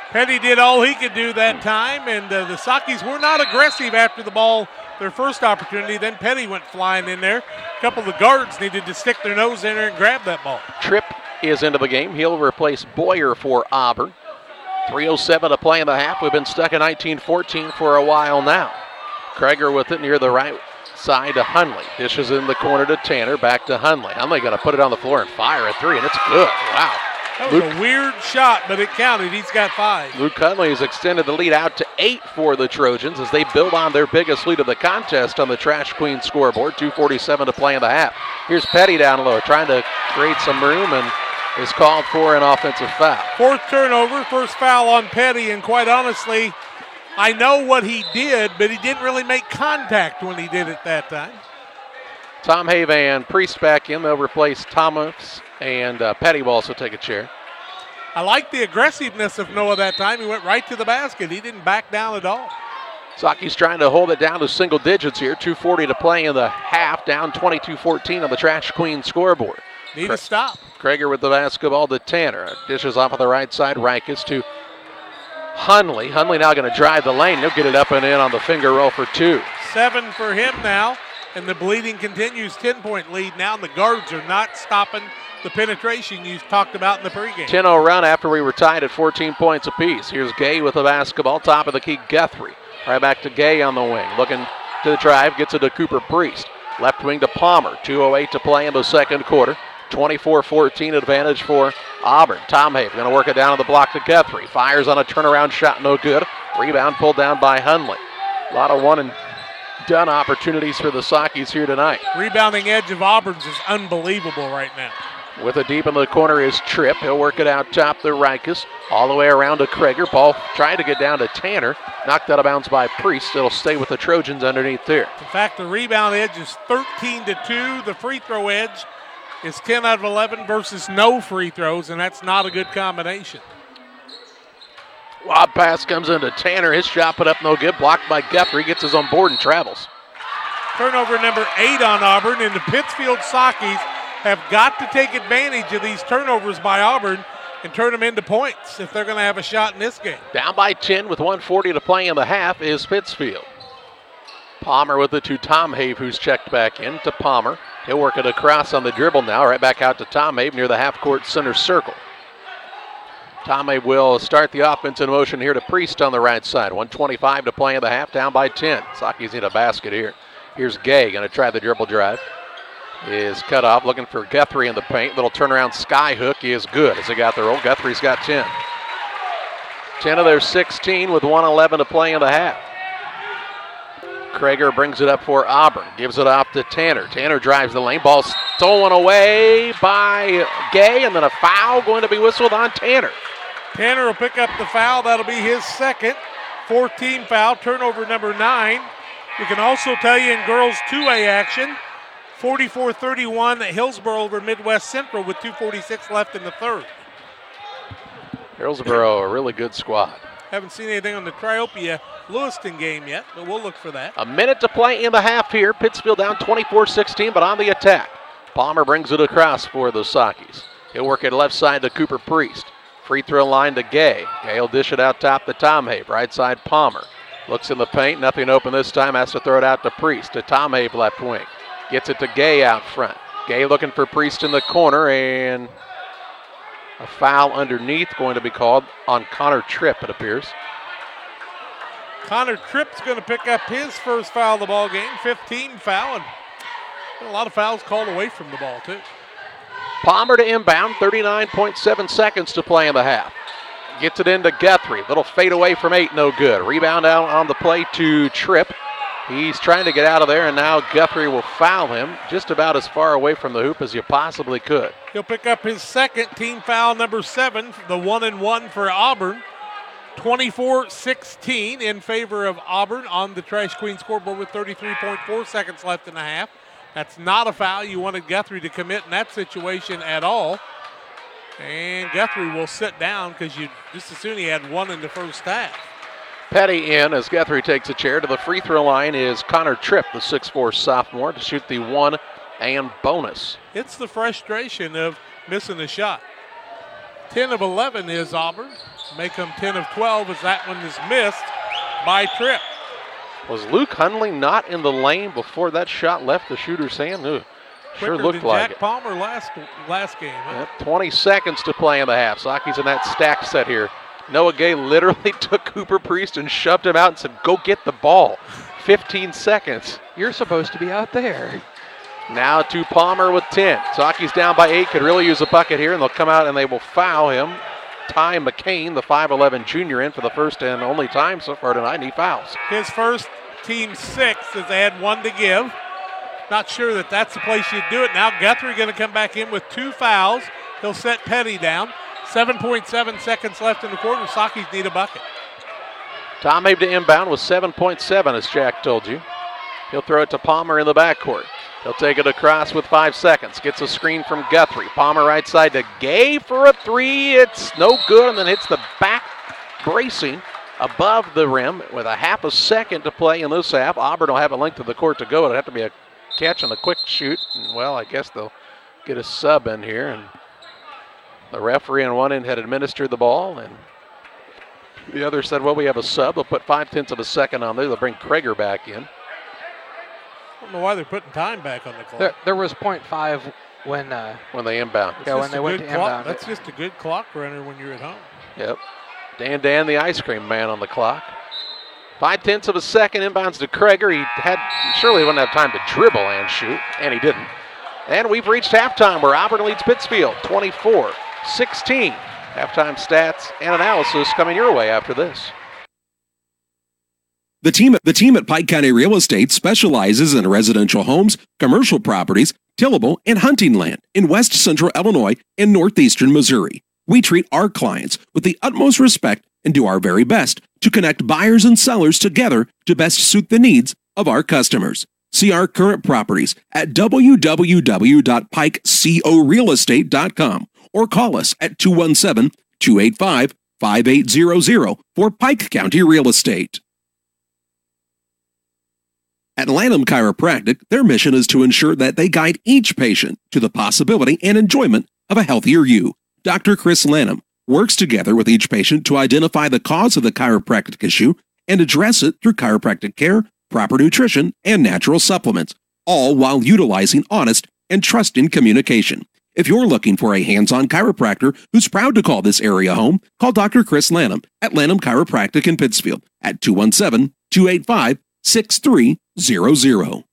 F: Petty did all he could do that time, and the Sakies were not aggressive after the ball, their first opportunity. Then Petty went flying in there. A couple of the guards needed to stick their nose in there and grab that ball.
A: Tripp is into the game. He'll replace Boyer for Auburn. 3:07 to play in the half. We've been stuck in 19-14 for a while now. Krager with it near the right side to Hunley. Dishes in the corner to Tanner. Back to Hunley. Hunley going to put it on the floor and fire a three, and it's good. Wow.
F: That was a weird shot, but it counted. He's got 5.
A: Luke Hunley has extended the lead out to 8 for the Trojans as they build on their biggest lead of the contest on the Trash Queen scoreboard. 2:47 to play in the half. Here's Petty down low, trying to create some room, and is called for an offensive foul.
F: 4th turnover, first foul on Petty, and quite honestly, I know what he did, but he didn't really make contact when he did it that time.
A: Tom Have and Priest back in. They'll replace Thomas, and Petty will also take a chair.
F: I like the aggressiveness of Noah that time. He went right to the basket. He didn't back down at all.
A: Saki's trying to hold it down to single digits here. 2:40 to play in the half, down 22-14 on the Trash Queen scoreboard.
F: Need to stop.
A: Krager with the basketball to Tanner. Dishes off on the right side. Rikus to Hunley. Hunley now going to drive the lane. He'll get it up and in on the finger roll for 2.
F: 7 for him now, and the bleeding continues. 10-point lead now, and the guards are not stopping the penetration you talked about in the pregame.
A: 10-0 run after we were tied at 14 points apiece. Here's Gay with the basketball. Top of the key, Guthrie. Right back to Gay on the wing. Looking to the drive, gets it to Cooper Priest. Left wing to Palmer. 2:08 to play in the second quarter. 24-14 advantage for Auburn. Tom Have going to work it down on the block to Guthrie. Fires on a turnaround shot, no good. Rebound pulled down by Hunley. A lot of one-and-done opportunities for the Sakies here tonight.
F: Rebounding edge of Auburn's is unbelievable right now.
A: With it deep in the corner is Tripp. He'll work it out top to Rikus. All the way around to Krager. Ball trying to get down to Tanner. Knocked out of bounds by Priest. It'll stay with the Trojans underneath there.
F: In fact, the rebound edge is 13-2. The free throw edge is 10 out of 11 versus no free throws, and that's not a good combination.
A: Lob pass comes into Tanner. His shot put up no good. Blocked by Guthrie. Gets his own board and travels.
F: Turnover number 8 on Auburn, and the Pittsfield Sakies have got to take advantage of these turnovers by Auburn and turn them into points if they're going to have a shot in this game.
A: Down by 10 with 1:40 to play in the half is Pittsfield. Palmer with it to Tom Have, who's checked back in to Palmer. He'll work it across on the dribble now, right back out to Tom Have near the half-court center circle. Tom Have will start the offense in motion here to Priest on the right side. 1:25 to play in the half, down by 10. Saki's need a basket here. Here's Gay, going to try the dribble drive. is cut off, looking for Guthrie in the paint. Little turnaround sky hook is good as they got the roll. Guthrie's got 10. 10 of their 16 with 1:11 to play in the half. Krager brings it up for Auburn, gives it off to Tanner. Tanner drives the lane, ball stolen away by Gay, and then a foul going to be whistled on Tanner.
F: Tanner will pick up the foul. That'll be his second. 14 foul, turnover number 9. We can also tell you in girls 2A action, 44-31 at Hillsboro over Midwest Central with 2:46 left in the third.
A: Hillsboro, a really good squad.
F: Haven't seen anything on the Triopia Lewiston game yet, but we'll look for that.
A: A minute to play in the half here. Pittsfield down 24-16, but on the attack. Palmer brings it across for the Sockies. He'll work it left side to Cooper Priest. Free throw line to Gay. Gay will dish it out top to Tom Habe. Right side Palmer. Looks in the paint, nothing open this time. Has to throw it out to Priest, to Tom Habe left wing. Gets it to Gay out front. Gay looking for Priest in the corner, and a foul underneath going to be called on Connor Tripp, it appears.
F: Connor Tripp's going to pick up his first foul of the ball game, 15 foul, and a lot of fouls called away from the ball too.
A: Palmer to inbound, 39.7 seconds to play in the half. Gets it into Guthrie. Little fade away from 8, no good. Rebound out on the play to Tripp. He's trying to get out of there, and now Guthrie will foul him just about as far away from the hoop as you possibly could.
F: He'll pick up his second, team foul number 7, the 1-and-1 for Auburn. 24-16 in favor of Auburn on the Trash Queen scoreboard with 33.4 seconds left in the half. That's not a foul you wanted Guthrie to commit in that situation at all. And Guthrie will sit down because you just as soon he had one in the first half.
A: Petty in as Guthrie takes a chair. To the free throw line is Connor Tripp, the 6'4 sophomore, to shoot the 1 and bonus.
F: It's the frustration of missing a shot. 10 of 11 is Auburn. Make them 10 of 12 as that one is missed by Tripp.
A: Was Luke Hundley not in the lane before that shot left the shooter's hand? Ooh, sure looked
F: than
A: like
F: Jack
A: it.
F: Palmer last game. Huh?
A: Yep, 20 seconds to play in the half. Sockies in that stack set here. Noah Gay literally took Cooper Priest and shoved him out and said, go get the ball. 15 seconds.
G: You're supposed to be out there.
A: Now to Palmer with 10. Sockies down by 8, could really use a bucket here, and they'll come out and they will foul him. Ty McCain, the 5'11 junior, in for the first and only time so far tonight, and he fouls.
F: His first, team 6, as they had 1 to give. Not sure that that's the place you'd do it. Now Guthrie going to come back in with 2 fouls. He'll set Petty down. 7.7 seconds left in the quarter. Sockies need a bucket.
A: Tom Habe to inbound with 7.7, as Jack told you. He'll throw it to Palmer in the backcourt. He'll take it across with 5 seconds. Gets a screen from Guthrie. Palmer right side to Gay for a 3. It's no good, and then hits the back bracing above the rim with a half a second to play in this half. Auburn will have a length of the court to go. It'll have to be a catch and a quick shoot. And, well, I guess they'll get a sub in here. And the referee on one end had administered the ball, and the other said, well, we have a sub. They'll put 0.5 of a second on there. They'll bring Krager back in.
F: I don't know why they're putting time back on the clock.
G: There was 0.5 when
A: they inbound.
G: Yeah, when they went to inbound.
F: That's just a good clock runner when you're at home.
A: Yep. Dan, the ice cream man on the clock. 0.5 of a second, inbounds to Krager. He surely wouldn't have time to dribble and shoot, and he didn't. And we've reached halftime where Auburn leads Pittsfield 24-16. Halftime stats and analysis coming your way after this.
E: The team at Pike County Real Estate specializes in residential homes, commercial properties, tillable, and hunting land in west central Illinois and northeastern Missouri. We treat our clients with the utmost respect and do our very best to connect buyers and sellers together to best suit the needs of our customers. See our current properties at www.pikecorealestate.com or call us at 217-285-5800 for Pike County Real Estate. At Lanham Chiropractic, their mission is to ensure that they guide each patient to the possibility and enjoyment of a healthier you. Dr. Chris Lanham works together with each patient to identify the cause of the chiropractic issue and address it through chiropractic care, proper nutrition, and natural supplements, all while utilizing honest and trusting communication. If you're looking for a hands-on chiropractor who's proud to call this area home, call Dr. Chris Lanham at Lanham Chiropractic in Pittsfield at 217-285-6300.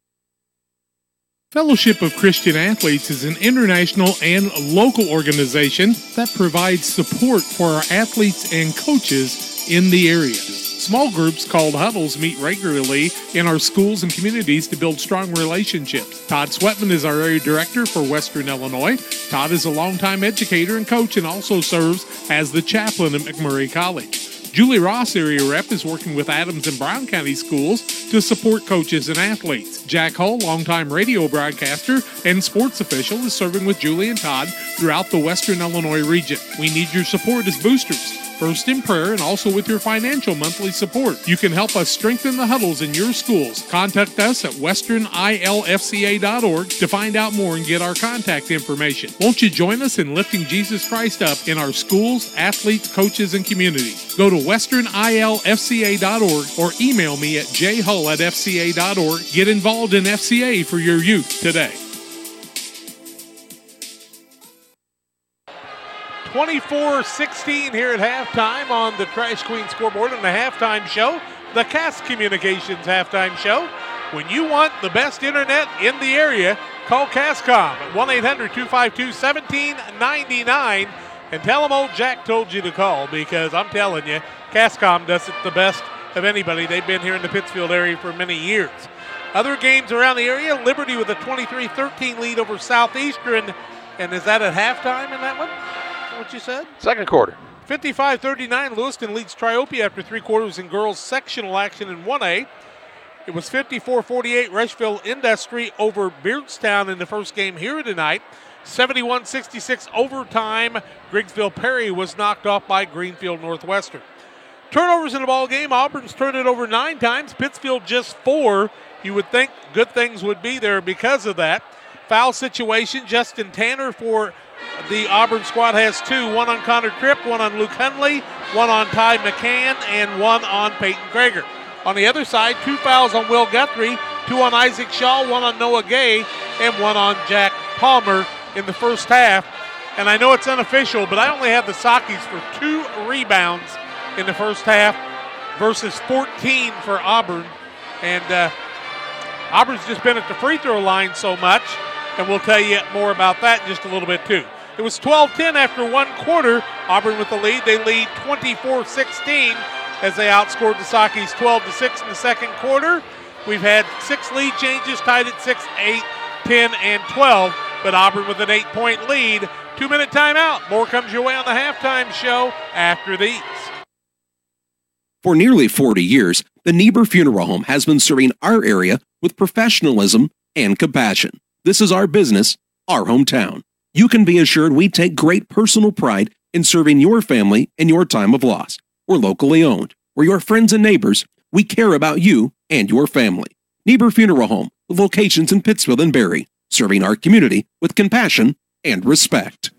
D: Fellowship of Christian Athletes is an international and local organization that provides support for our athletes and coaches in the area. Small groups called huddles meet regularly in our schools and communities to build strong relationships. Todd Sweatman is our area director for Western Illinois. Todd is a longtime educator and coach and also serves as the chaplain at McMurray College. Julie Ross, area rep, is working with Adams and Brown County schools to support coaches and athletes. Jack Hull, longtime radio broadcaster and sports official, is serving with Julie and Todd throughout the Western Illinois region. We need your support as boosters, first in prayer and also with your financial monthly support. You can help us strengthen the huddles in your schools. Contact us at westernilfca.org to find out more and get our contact information. Won't you join us in lifting Jesus Christ up in our schools, athletes, coaches, and communities? Go to westernilfca.org or email me at jhull@fca.org. Get involved in FCA for your youth today.
F: 24-16 here at halftime on the Trash Queen scoreboard on the halftime show, the Cass Communications halftime show. When you want the best internet in the area, call Casscom at 1-800-252-1799 and tell them old Jack told you to call, because I'm telling you, Casscom does it the best of anybody. They've been here in the Pittsfield area for many years. Other games around the area, Liberty with a 23-13 lead over Southeastern. And is that at halftime in that one? What you said?
A: Second quarter.
F: 55-39, Lewiston leads Triopia after three quarters in girls sectional action in 1A. It was 54-48 Rushville Industry over Beardstown in the first game here tonight. 71-66 overtime. Griggsville Perry was knocked off by Greenfield Northwestern. Turnovers in the ball game. Auburn's turned it over 9 times. Pittsfield just 4. You would think good things would be there because of that. Foul situation. Justin Tanner for the Auburn squad has 2. One on Connor Tripp, one on Luke Hunley, one on Ty McCann, and one on Peyton Krager. On the other side, 2 fouls on Will Guthrie, 2 on Isaac Shaw, 1 on Noah Gay, and 1 on Jack Palmer in the first half. And I know it's unofficial, but I only have the Sockies for 2 rebounds in the first half versus 14 for Auburn. And Auburn's just been at the free throw line so much, and we'll tell you more about that in just a little bit too. It was 12-10 after one quarter. Auburn with the lead. They lead 24-16 as they outscored the Sockies 12-6 in the second quarter. We've had 6 lead changes tied at 6, 8, 10, and 12, but Auburn with an 8-point lead. 2-minute timeout. More comes your way on the halftime show after these.
E: For nearly 40 years, the Niebuhr Funeral Home has been serving our area with professionalism and compassion. This is our business, our hometown. You can be assured we take great personal pride in serving your family in your time of loss. We're locally owned. We're your friends and neighbors. We care about you and your family. Niebuhr Funeral Home, with locations in Pittsfield and Barry, serving our community with compassion and respect.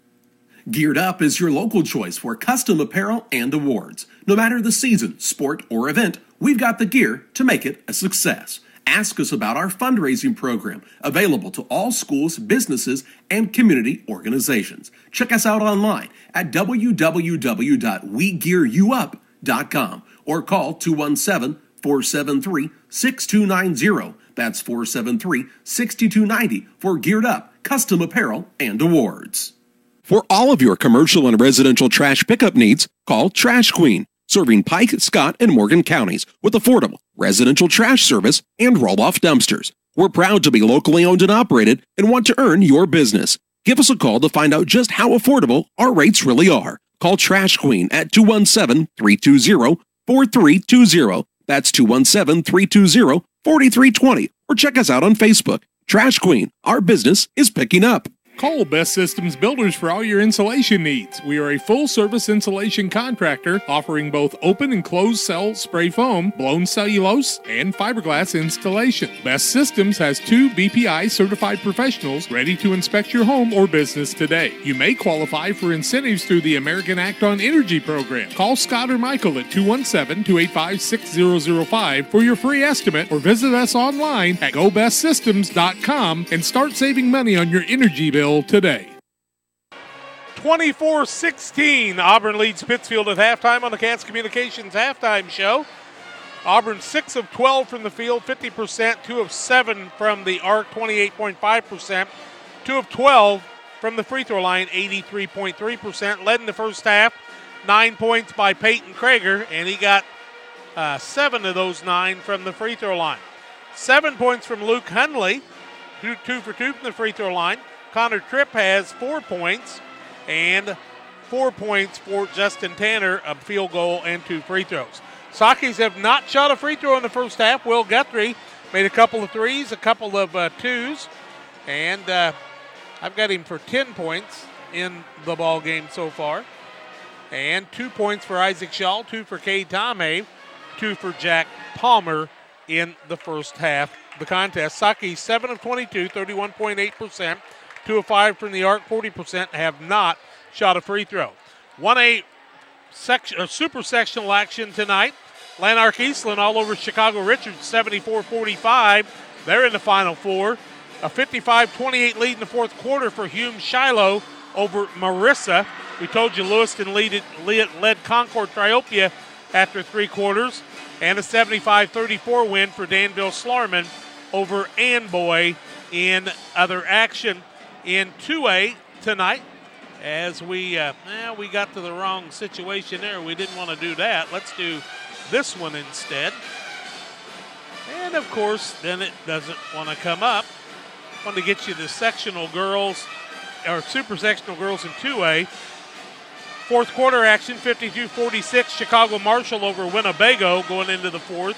H: Geared Up is your local choice for custom apparel and awards. No matter the season, sport, or event, we've got the gear to make it a success. Ask us about our fundraising program, available to all schools, businesses, and community organizations. Check us out online at www.wegearyouup.com or call 217-473-6290. That's 473-6290 for Geared Up, custom apparel, and awards.
E: For all of your commercial and residential trash pickup needs, call Trash Queen, serving Pike, Scott, and Morgan counties with affordable residential trash service and roll-off dumpsters. We're proud to be locally owned and operated and want to earn your business. Give us a call to find out just how affordable our rates really are. Call Trash Queen at 217-320-4320. That's 217-320-4320. Or check us out on Facebook. Trash Queen, our business is picking up.
D: Call Best Systems Builders for all your insulation needs. We are a full-service insulation contractor offering both open and closed cell spray foam, blown cellulose, and fiberglass installation. Best Systems has 2 BPI certified professionals ready to inspect your home or business today. You may qualify for incentives through the American Act on Energy program. Call Scott or Michael at 217-285-6005 for your free estimate or visit us online at gobestsystems.com and start saving money on your energy bill today.
F: 24-16, Auburn leads Pittsfield at halftime on the Cats Communications halftime show. Auburn 6 of 12 from the field, 50%, 2 of 7 from the arc, 28.5%, 2 of 12 from the free throw line, 83.3%. Led in the first half, 9 points by Peyton Krager, and he got 7 of those 9 from the free throw line. 7 points from Luke Hunley, 2 for 2 from the free throw line. Connor Tripp has 4 points, and 4 points for Justin Tanner, a field goal and 2 free throws. Sockies have not shot a free throw in the first half. Will Guthrie made a couple of threes, a couple of twos, and I've got him for 10 points in the ball game so far. And 2 points for Isaac Shaw, 2 for Cade Tomhave, 2 for Jack Palmer in the first half of the contest. Sockies 7 of 22, 31.8%, 2 of 5 from the arc, 40%, have not shot a free throw. 1A super sectional action tonight. Lanark Eastland all over Chicago Richards, 74-45. They're in the Final Four. A 55-28 lead in the fourth quarter for Hume Shiloh over Marissa. We told you Lewiston led Concord Triopia after 3 quarters. And a 75-34 win for Danville Slarman over Amboy in other action. In 2A tonight, as we got to the wrong situation there. We didn't want to do that. Let's do this one instead. And, of course, then it doesn't want to come up. I want to get you the sectional girls, or super sectional girls in 2A. Fourth quarter action, 52-46, Chicago Marshall over Winnebago going into the fourth.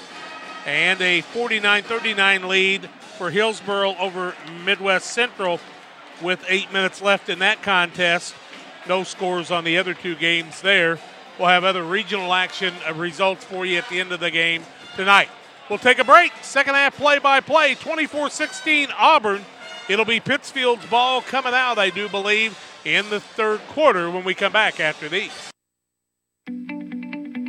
F: And a 49-39 lead for Hillsboro over Midwest Central with 8 minutes left in that contest. No scores on the other 2 games there. We'll have other regional action results for you at the end of the game tonight. We'll take a break. Second half play-by-play, 24-16 Auburn. It'll be Pittsfield's ball coming out, I do believe, in the third quarter when we come back after these.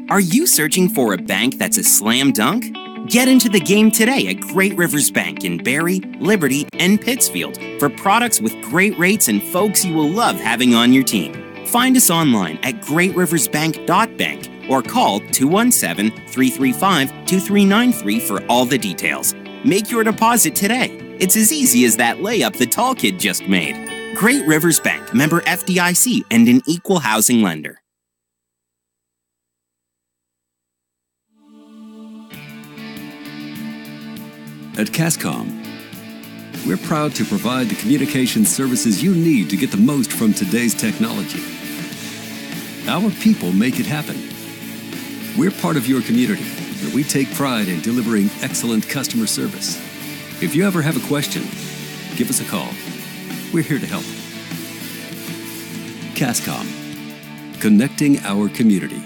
I: Are you searching for a bank that's a slam dunk? Get into the game today at Great Rivers Bank in Barry, Liberty, and Pittsfield for products with great rates and folks you will love having on your team. Find us online at greatriversbank.bank or call 217-335-2393 for all the details. Make your deposit today. It's as easy as that layup the tall kid just made. Great Rivers Bank, member FDIC, and an equal housing lender.
B: At CASCOM, we're proud to provide the communication services you need to get the most from today's technology. Our people make it happen. We're part of your community, where we take pride in delivering excellent customer service. If you ever have a question, give us a call. We're here to help. CASCOM, connecting our community.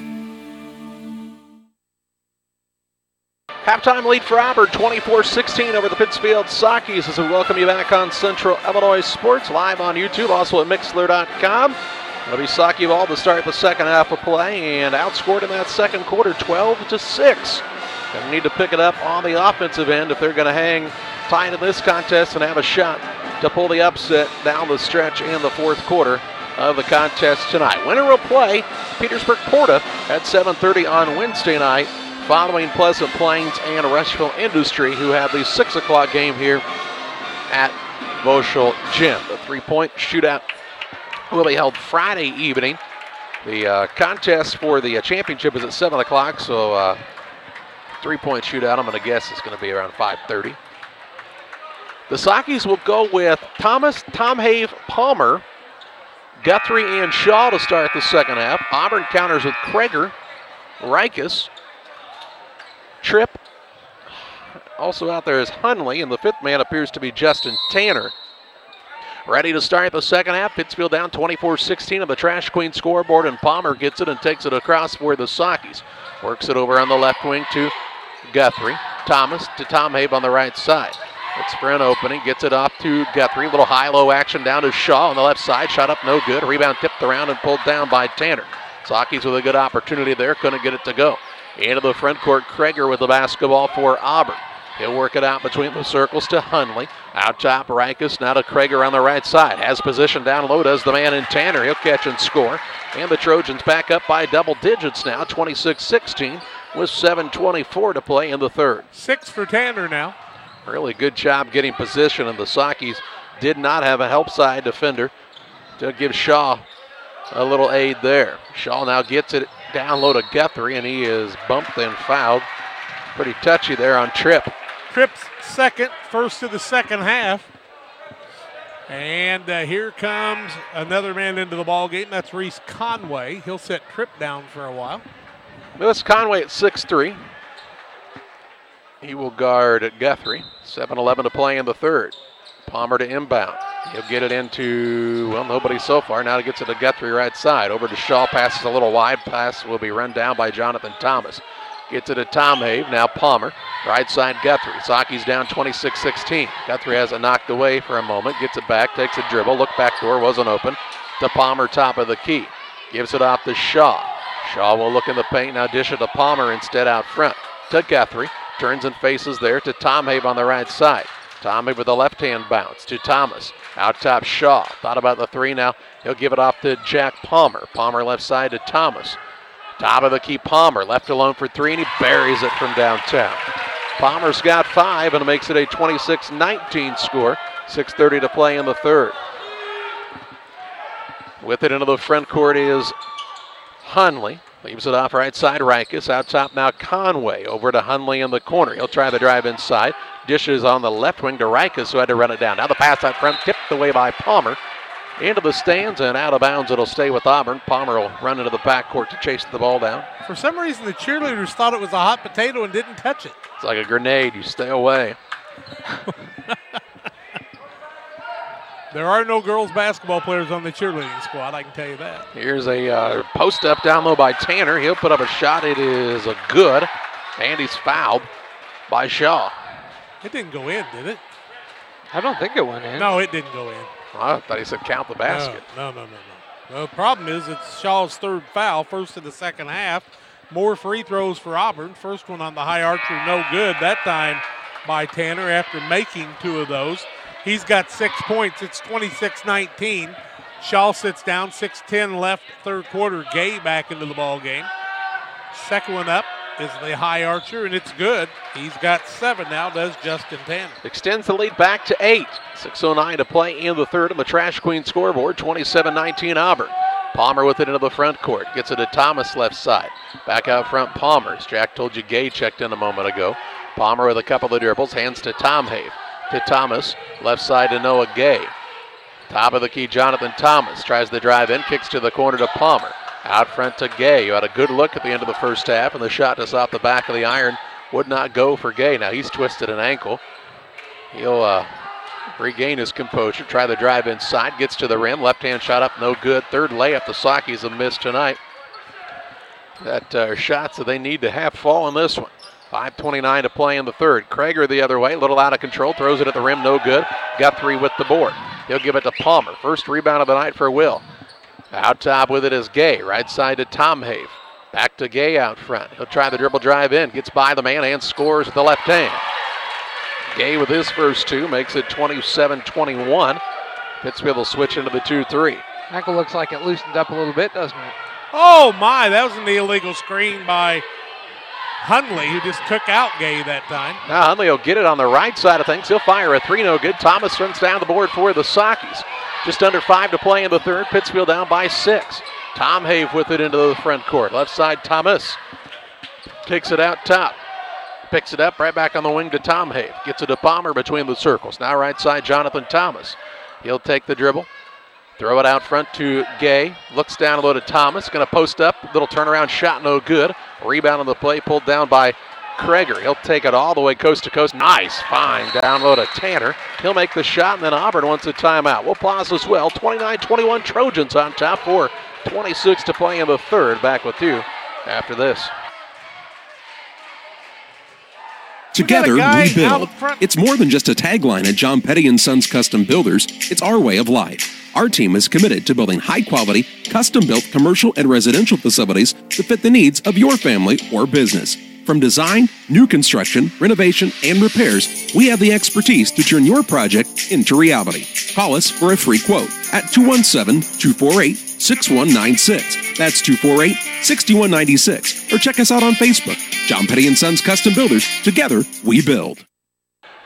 A: Halftime lead for Auburn, 24-16 over the Pittsfield Sockies as we welcome you back on Central Illinois Sports, live on YouTube, also at Mixler.com. It'll be Socky ball to start the second half of play, and outscored in that second quarter, 12-6. Gonna need to pick it up on the offensive end if they're gonna hang tight in this contest and have a shot to pull the upset down the stretch in the fourth quarter of the contest tonight. Winner will play Petersburg Porta at 7:30 on Wednesday night, following Pleasant Plains and Rushville Industry, who have the 6 o'clock game here at Voschel Gym. The 3-point shootout will be held Friday evening. The contest for the championship is at 7 o'clock, so 3-point shootout, I'm going to guess it's going to be around 5:30. The Sockies will go with Thomas, Tomhave, Palmer, Guthrie, and Shaw to start the second half. Auburn counters with Krager, Rikus, Tripp. Also out there is Hunley, and the fifth man appears to be Justin Tanner. Ready to start the second half. Pittsfield down 24-16 on the Trash Queen scoreboard, and Palmer gets it and takes it across for the Sockies. Works it over on the left wing to Guthrie. Thomas to Tomhave on the right side. It's for an opening. Gets it off to Guthrie. Little high-low action down to Shaw on the left side. Shot up no good. Rebound tipped around and pulled down by Tanner. Sockies with a good opportunity there. Couldn't get it to go. Into the front court, Krager with the basketball for Auburn. He'll work it out between the circles to Hunley. Out top, Rikus now to Krager on the right side. Has position down low, does the man in Tanner. He'll catch and score. And the Trojans back up by double digits now, 26-16 with 7:24 to play in the third.
F: 6 for Tanner now.
A: Really good job getting position, and the Sockies did not have a help side defender to give Shaw a little aid there. Shaw now gets it down low to Guthrie, and he is bumped and fouled. Pretty touchy there on Tripp.
F: Tripp's second, first of the second half. And here comes another man into the ball game. That's Reese Conway. He'll set Tripp down for a while.
A: Lewis Conway at 6'3". He will guard Guthrie. 7:11 to play in the third. Palmer to inbound. He'll get it into, well, nobody so far. Now he gets it to Guthrie right side. Over to Shaw. Passes a little wide. Pass will be run down by Jonathan Thomas. Gets it to Tom Have. Now Palmer. Right side Guthrie. Sockies down 26-16. Guthrie has it knocked away for a moment. Gets it back. Takes a dribble. Look back door. Wasn't open. To Palmer, top of the key. Gives it off to Shaw. Shaw will look in the paint. Now dish it to Palmer instead out front. To Guthrie. Turns and faces there to Tom Have on the right side. Tom Have with a left-hand bounce to Thomas. Out top Shaw. Thought about the three now. He'll give it off to Jack Palmer. Palmer left side to Thomas. Top of the key Palmer. Left alone for three, and he buries it from downtown. Palmer's got 5 and makes it a 26-19 score. 6:30 to play in the third. With it into the front court is Hunley. Leaves it off right side, Rikus. Out top now Conway. Over to Hunley in the corner. He'll try the drive inside. Dishes on the left wing to Rikus, who had to run it down. Now the pass out front, tipped away by Palmer. Into the stands and out of bounds. It'll stay with Auburn. Palmer will run into the backcourt to chase the ball down.
F: For some reason, the cheerleaders thought it was a hot potato and didn't touch it.
A: It's like a grenade. You stay away.
F: There are no girls basketball players on the cheerleading squad, I can tell you that.
A: Here's a post up down low by Tanner. He'll put up a shot. It is a good. And he's fouled by Shaw.
F: It didn't go in, did it?
G: I don't think it went in.
F: No, it didn't go in.
A: I thought he said count the basket.
F: No. The problem is it's Shaw's third foul, first of the second half. More free throws for Auburn. First one on the high archer, no good. That time by Tanner after making 2 of those. He's got 6 points. It's 26-19. Shaw sits down, 6:10 left, third quarter. Gay back into the ball game. Second one up is the high archer, and it's good. He's got 7 now, does Justin Tanner.
A: Extends the lead back to 8. 6:09 to play in the third on the Trash Queen scoreboard. 27-19 Auburn. Palmer with it into the front court. Gets it to Thomas left side. Back out front, Palmer. As Jack told you, Gay checked in a moment ago. Palmer with a couple of dribbles. Hands to Tom Have. To Thomas. Left side to Noah Gay. Top of the key, Jonathan Thomas. Tries the drive in. Kicks to the corner to Palmer. Out front to Gay, who had a good look at the end of the first half, and the shot just off the back of the iron would not go for Gay. Now he's twisted an ankle. He'll regain his composure. Try the drive inside. Gets to the rim. Left-hand shot up, no good. Third layup the Sockies have missed tonight. That are shots that they need to have fall in this one. 5:29 to play in the third. Krager the other way, a little out of control, throws it at the rim, no good. Guthrie with the board. He'll give it to Palmer. First rebound of the night for Will. Out top with it is Gay, right side to Tom Have. Back to Gay out front. He'll try the dribble drive in, gets by the man and scores with the left hand. Gay with his first 2 makes it 27-21. Pittsfield will switch into the 2-3.
G: Ankle looks like it loosened up a little bit, doesn't it?
F: Oh my, that was an illegal screen by Hunley, who just took out Gay that time.
A: Now Hunley will get it on the right side of things. He'll fire a 3, no good. Thomas runs down the board for the Sockies. Just under 5 to play in the third. Pittsfield down by 6. Tom Have with it into the front court. Left side, Thomas. Takes it out top. Picks it up right back on the wing to Tom Have. Gets it to Palmer between the circles. Now right side, Jonathan Thomas. He'll take the dribble. Throw it out front to Gay. Looks down low to Thomas. Going to post up. Little turnaround shot, no good. Rebound on the play, pulled down by Krager. He'll take it all the way coast to coast. Nice find down low to Tanner. He'll make the shot, and then Auburn wants a timeout. We'll pause as well. 29-21 Trojans on top for 26 to play in the third. Back with you after this.
E: Together, we build. It's more than just a tagline at John Petty & Sons Custom Builders. It's our way of life. Our team is committed to building high-quality, custom-built commercial and residential facilities to fit the needs of your family or business. From design, new construction, renovation, and repairs, we have the expertise to turn your project into reality. Call us for a free quote at 217-248-6196. That's 248-6196. Or check us out on Facebook. John Petty & Sons Custom Builders. Together, we build.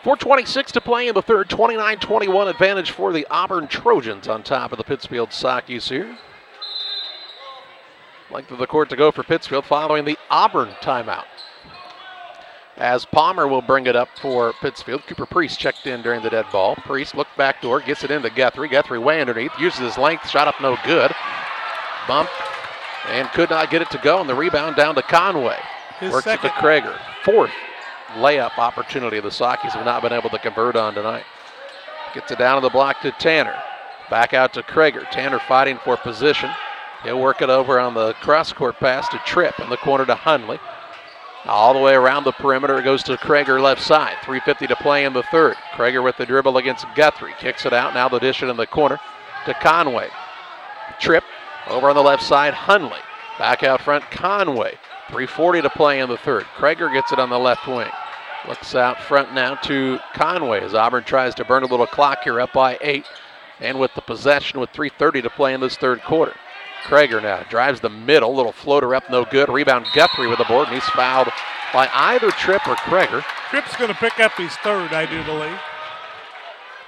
A: 4:26 to play in the third. 29-21 advantage for the Auburn Trojans on top of the Pittsfield Sockies here. Length of the court to go for Pittsfield following the Auburn timeout. As Palmer will bring it up for Pittsfield. Cooper Priest checked in during the dead ball. Priest looked backdoor, gets it into Guthrie. Guthrie way underneath, uses his length, shot up no good. Bumped and could not get it to go, and the rebound down to Conway. Works it to Krager. Fourth layup opportunity the Sockies have not been able to convert on tonight. Gets it down to the block to Tanner. Back out to Krager. Tanner fighting for position. He'll work it over on the cross-court pass to Tripp in the corner to Hundley. All the way around the perimeter, it goes to Krager left side. 3:50 to play in the third. Krager with the dribble against Guthrie. Kicks it out, now the dish it in the corner to Conway. Tripp over on the left side, Hundley. Back out front, Conway. 3:40 to play in the third. Krager gets it on the left wing. Looks out front now to Conway as Auburn tries to burn a little clock here, up by 8. And with the possession with 3:30 to play in this third quarter. Krager now drives the middle, little floater up, no good. Rebound Guthrie with the board, and he's fouled by either Tripp or Krager.
F: Tripp's going to pick up his third, I do believe.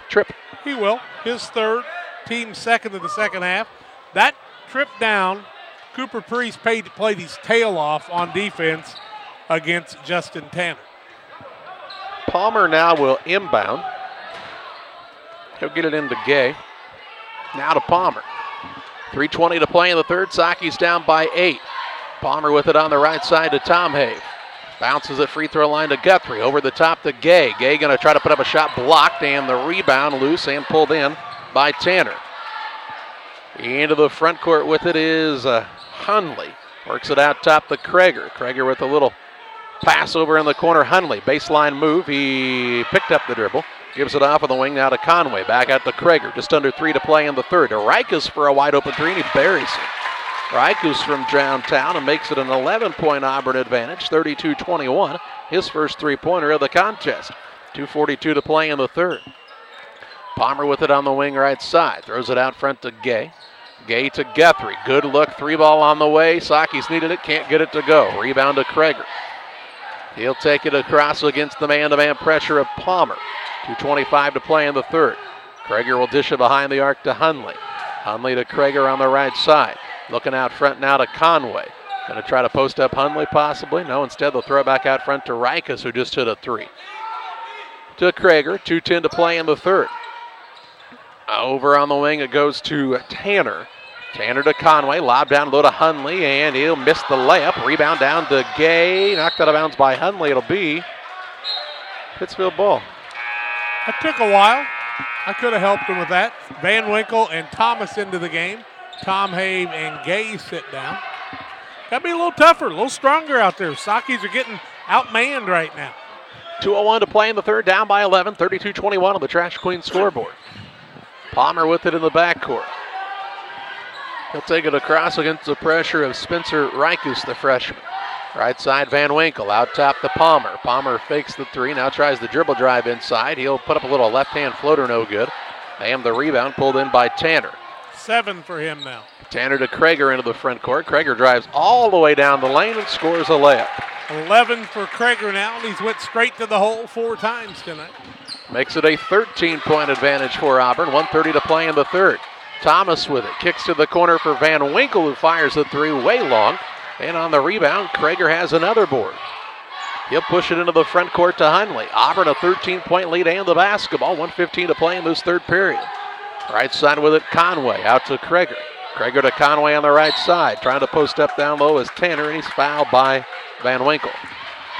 A: Tripp.
F: He will. His third, team second in the second half. That trip down, Cooper Priest played his tail off on defense against Justin Tanner.
A: Palmer now will inbound. He'll get it into Gay. Now to Palmer. 3:20 to play in the third. Sockies down by 8. Palmer with it on the right side to Tom Have. Bounces it free throw line to Guthrie. Over the top to Gay. Gay going to try to put up a shot blocked, and the rebound loose and pulled in by Tanner. Into the front court with it is Hundley. Works it out top to Krager. Krager with a little pass over in the corner. Hundley, baseline move. He picked up the dribble. Gives it off on the wing now to Conway. Back out to Krager. Just under 3 to play in the third. To Rikus for a wide open 3, and he buries it. Rikus from downtown and makes it an 11-point Auburn advantage. 32-21. His first three-pointer of the contest. 2:42 to play in the third. Palmer with it on the wing right side. Throws it out front to Gay. Gay to Guthrie. Good look. 3-ball on the way. Sockies needed it. Can't get it to go. Rebound to Krager. He'll take it across against the man-to-man pressure of Palmer. 2:25 to play in the third. Krager will dish it behind the arc to Hundley. Hundley to Krager on the right side. Looking out front now to Conway. Going to try to post up Hundley possibly. No, instead they'll throw it back out front to Rikus, who just hit a 3. To Krager. 2:10 to play in the third. Over on the wing it goes to Tanner. Tanner to Conway. Lob down low to Hundley, and he'll miss the layup. Rebound down to Gay. Knocked out of bounds by Hundley. It'll be Pittsfield ball.
F: It took a while. I could have helped him with that. Van Winkle and Thomas into the game. Tom Have and Gay sit down. Got to be a little tougher, a little stronger out there. Sockies are getting outmanned right now.
A: 2:01 to play in the third, down by 11, 32-21 on the Trash Queen scoreboard. Palmer with it in the backcourt. He'll take it across against the pressure of Spencer Rikus, the freshman. Right side, Van Winkle, out top to Palmer. Palmer fakes the 3, now tries the dribble drive inside. He'll put up a little left-hand floater, no good. And the rebound pulled in by Tanner.
F: 7 for him now.
A: Tanner to Krager into the front court. Krager drives all the way down the lane and scores a layup.
F: 11 for Krager now, and he's went straight to the hole 4 times tonight.
A: Makes it a 13-point advantage for Auburn. 1:30 to play in the third. Thomas with it. Kicks to the corner for Van Winkle, who fires the 3 way long. And on the rebound, Krager has another board. He'll push it into the front court to Hundley. Auburn a 13-point lead and the basketball. 1:15 to play in this third period. Right side with it, Conway out to Krager. Krager to Conway on the right side. Trying to post up down low is Tanner, and he's fouled by Van Winkle.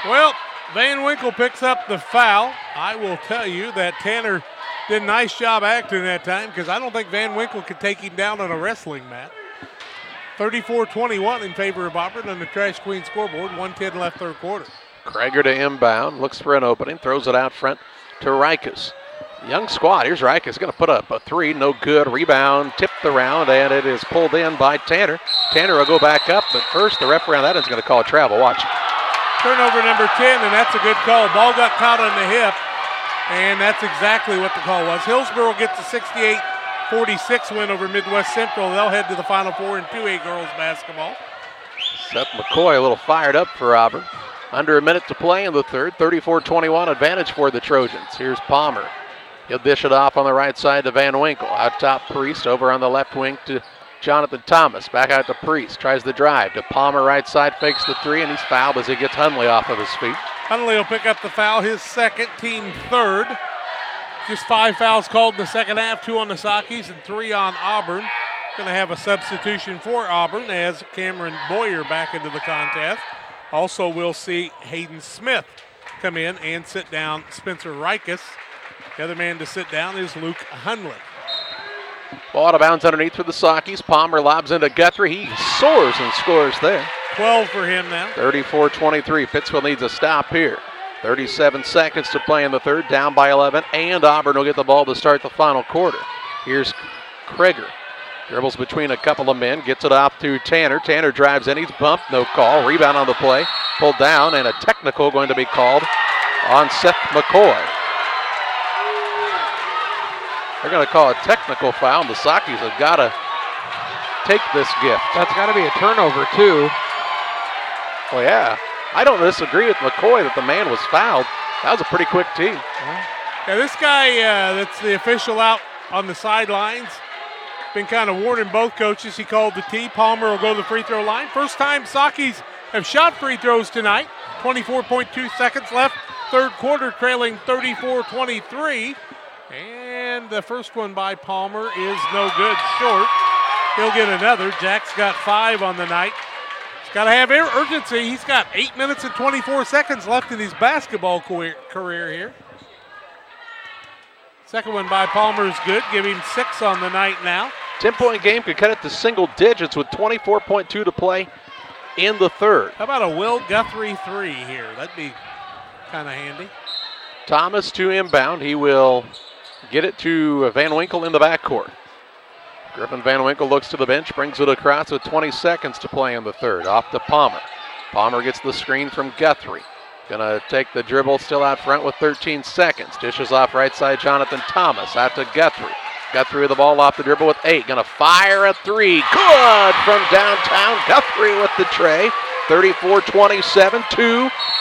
F: Well, Van Winkle picks up the foul. I will tell you that Tanner did a nice job acting that time, because I don't think Van Winkle could take him down on a wrestling mat. 34-21 in favor of Auburn on the Trash Queen scoreboard. 1:10 left third quarter.
A: Krager to inbound, looks for an opening, throws it out front to Rikus. Young squad. Here's Rikus, going to put up a 3, no good. Rebound, tipped around, and it is pulled in by Tanner. Tanner will go back up, but first the referee on that is going to call a travel. Watch.
F: Turnover number 10, and that's a good call. Ball got caught on the hip, and that's exactly what the call was. Hillsboro gets a 68-46 win over Midwest Central. They'll head to the Final Four in 2A girls basketball.
A: Seth McCoy a little fired up for Auburn. Under a minute to play in the third. 34-21 advantage for the Trojans. Here's Palmer. He'll dish it off on the right side to Van Winkle. Out top, Priest. Over on the left wing to Jonathan Thomas. Back out to Priest. Tries the drive to Palmer, right side. Fakes the three, and he's fouled as he gets Hundley off of his feet.
F: Hundley will pick up the foul, his second, team third. Just 5 fouls called in the second half, 2 on the Sockies and 3 on Auburn. Going to have a substitution for Auburn as Cameron Boyer back into the contest. Also, we'll see Hayden Smith come in and sit down Spencer Rikus. The other man to sit down is Luke Hundley.
A: Ball out of bounds underneath for the Sockies. Palmer lobs into Guthrie. He soars and scores there.
F: 12 for him now.
A: 34-23. Pittsfield needs a stop here. 37 seconds to play in the third. Down by 11. And Auburn will get the ball to start the final quarter. Here's Krager. Dribbles between a couple of men. Gets it off to Tanner. Tanner drives in. He's bumped. No call. Rebound on the play. Pulled down. And a technical going to be called on Seth McCoy. They're going to call a technical foul. And the Sockies have got to take this gift.
G: That's got to be a turnover, too.
A: Well, yeah. I don't disagree with McCoy that the man was fouled. That was a pretty quick tee.
F: Yeah, this guy that's the official out on the sidelines, been kind of warning both coaches. He called the tee. Palmer will go to the free throw line. First time Sockies have shot free throws tonight. 24.2 seconds left. Third quarter trailing 34-23. And the first one by Palmer is no good, short. He'll get another. Jack's got 5 on the night. He's got to have urgency. He's got 8 minutes and 24 seconds left in his basketball career here. Second one by Palmer is good. Give him 6 on the night now.
A: 10-point game could cut it to single digits with 24.2 to play in the third.
F: How about a Will Guthrie 3 here? That'd be kind of handy.
A: Thomas to inbound. He will get it to Van Winkle in the backcourt. Griffin Van Winkle looks to the bench, brings it across with 20 seconds to play in the third. Off to Palmer. Palmer gets the screen from Guthrie. Gonna take the dribble, still out front with 13 seconds. Dishes off right side, Jonathan Thomas. Out to Guthrie. Guthrie with the ball off the dribble with 8. Gonna fire a 3. Good from downtown. Guthrie with the tray. 34-27,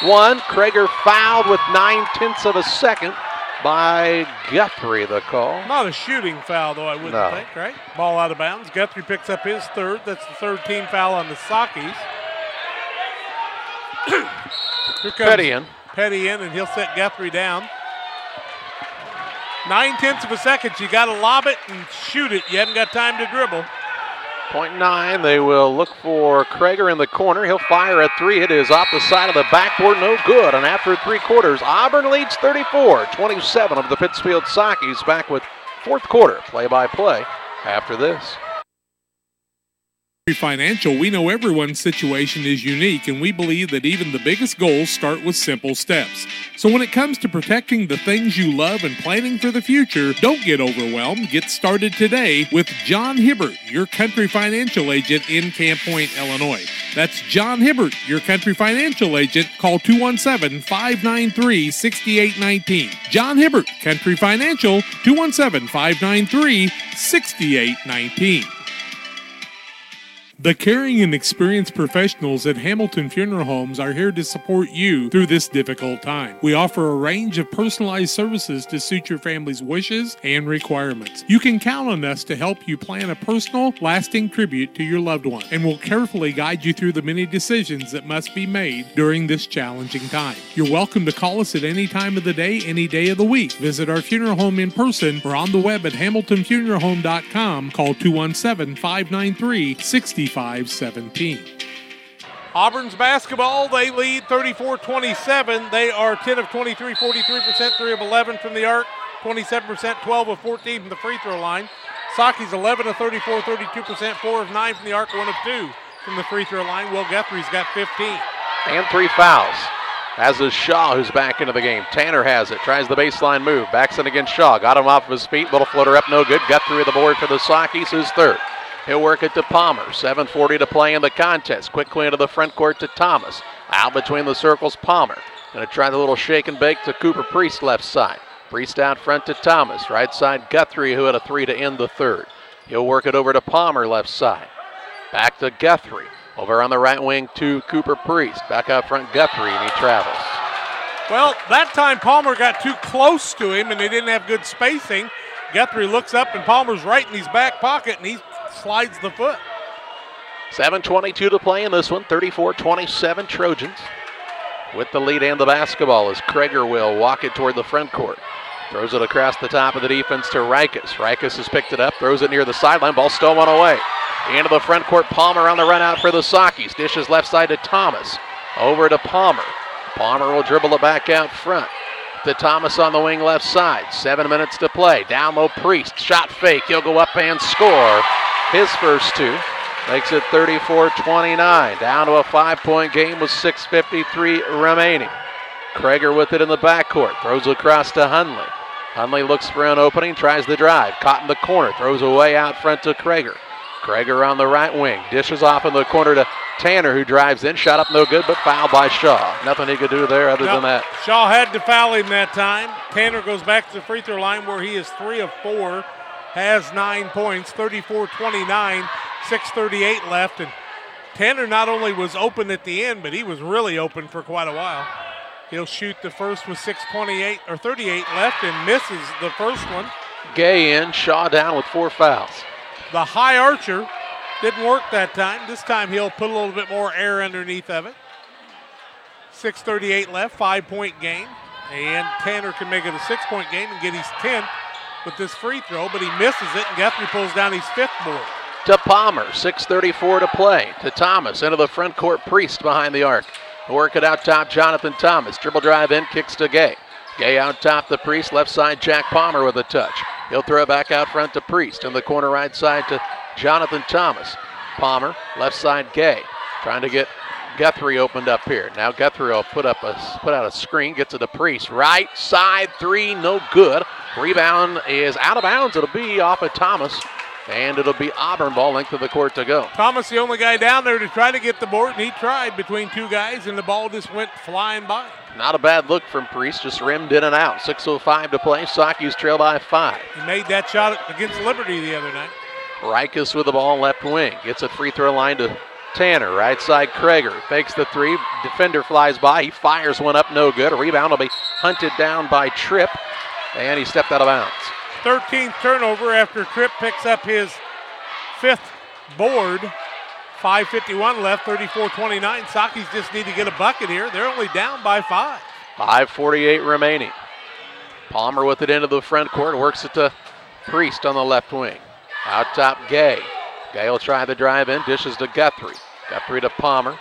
A: 2-1. Krager fouled with 9/10 of a second by Guthrie, the call.
F: Not a shooting foul, though, I wouldn't think, right? Ball out of bounds. Guthrie picks up his third. That's the third team foul on the Sockies. Here comes Petty in, and he'll set Guthrie down. 9/10 of a second. You got to lob it and shoot it. You haven't got time to dribble.
A: 0.9. They will look for Krager in the corner. He'll fire a 3. It is off the side of the backboard. No good. And after 3 quarters, Auburn leads 34-27 of the Pittsfield Sockies. Back with fourth quarter play-by-play after this.
D: Financial, we know everyone's situation is unique, and we believe that even the biggest goals start with simple steps. So when it comes to protecting the things you love and planning for the future, don't get overwhelmed. Get started today with John Hibbert, your country financial agent in Camp Point, Illinois. That's John Hibbert, your country financial agent. Call 217-593-6819. John Hibbert, Country Financial, 217-593-6819. The caring and experienced professionals at Hamilton Funeral Homes are here to support you through this difficult time. We offer a range of personalized services to suit your family's wishes and requirements. You can count on us to help you plan a personal, lasting tribute to your loved one, and we'll carefully guide you through the many decisions that must be made during this challenging time. You're welcome to call us at any time of the day, any day of the week. Visit our funeral home in person or on the web at hamiltonfuneralhome.com. Call 217-593-6517.
F: Auburn's basketball, they lead 34-27. They are 10 of 23, 43%, 3 of 11 from the arc, 27%, 12 of 14 from the free throw line. Sockies 11 of 34, 32%, 4 of 9 from the arc, 1 of 2 from the free throw line. Will Guthrie's got 15.
A: And 3 fouls. As is Shaw, who's back into the game. Tanner has it, tries the baseline move, backs in against Shaw, got him off of his feet, little floater up, no good. Guthrie with the board for the Sockies, who's third. He'll work it to Palmer. 7:40 to play in the contest. Quickly into the front court to Thomas. Out between the circles, Palmer. Going to try the little shake and bake to Cooper Priest left side. Priest out front to Thomas. Right side, Guthrie, who had a 3 to end the third. He'll work it over to Palmer left side. Back to Guthrie. Over on the right wing to Cooper Priest. Back out front, Guthrie, and he travels.
F: Well, that time Palmer got too close to him, and they didn't have good spacing. Guthrie looks up, and Palmer's right in his back pocket, and he slides the foot.
A: 7:22 to play in this one. 34-27 Trojans with the lead and the basketball as Krager will walk it toward the front court. Throws it across the top of the defense to Rikus. Rikus has picked it up, throws it near the sideline. Ball stolen away. Into the front court, Palmer on the run out for the Sockies. Dishes left side to Thomas. Over to Palmer. Palmer will dribble it back out front to Thomas on the wing left side. 7 minutes to play. Down low, Priest. Shot fake. He'll go up and score his first two. Makes it 34-29. Down to a 5-point game with 6:53 remaining. Krager with it in the backcourt. Throws across to Hunley. Hunley looks for an opening, tries the drive. Caught in the corner. Throws away out front to Krager. Krager on the right wing. Dishes off in the corner to Tanner, who drives in. Shot up no good, but fouled by Shaw. Nothing he could do there other than that.
F: Shaw had to foul him that time. Tanner goes back to the free throw line where he is 3 of 4. Has 9 points. 34-29. 6:38 left. And Tanner not only was open at the end, but he was really open for quite a while. He'll shoot the first with 6:28 or 38 left and misses the first one.
A: Gay in. Shaw down with 4 fouls.
F: The high archer didn't work that time. This time he'll put a little bit more air underneath of it. 6:38 left, 5-point game. And Tanner can make it a 6-point game and get his 10th with this free throw, but he misses it, and Guthrie pulls down his 5th board.
A: To Palmer, 6:34 to play. To Thomas, into the front court, Priest behind the arc. Work it out top, Jonathan Thomas. Dribble drive in, kicks to Gay. Gay out top the Priest, left side Jack Palmer with a touch. He'll throw it back out front to Priest. In the corner right side to Jonathan Thomas. Palmer, left side Gay. Trying to get Guthrie opened up here. Now Guthrie will put out a screen, gets it to Priest. Right side three, no good. Rebound is out of bounds. It'll be off of Thomas. And it'll be Auburn ball, length of the court to go.
F: Thomas, the only guy down there to try to get the board, and he tried between two guys, and the ball just went flying by.
A: Not a bad look from Priest, just rimmed in and out. 6:05 to play. Sockies trail by 5.
F: He made that shot against Liberty the other night.
A: Rikus with the ball left wing. Gets a free throw line to Tanner. Right side Krager. Fakes the three. Defender flies by. He fires one up, no good. A rebound will be hunted down by Tripp, and he stepped out of bounds.
F: 13th turnover after Tripp picks up his 5th board. 5:51 left, 34-29. Sockies just need to get a bucket here. They're only down by 5.
A: 5:48 remaining. Palmer with it into the front court. Works it to Priest on the left wing. Out top Gay. Gay will try the drive in. Dishes to Guthrie. Guthrie to Palmer.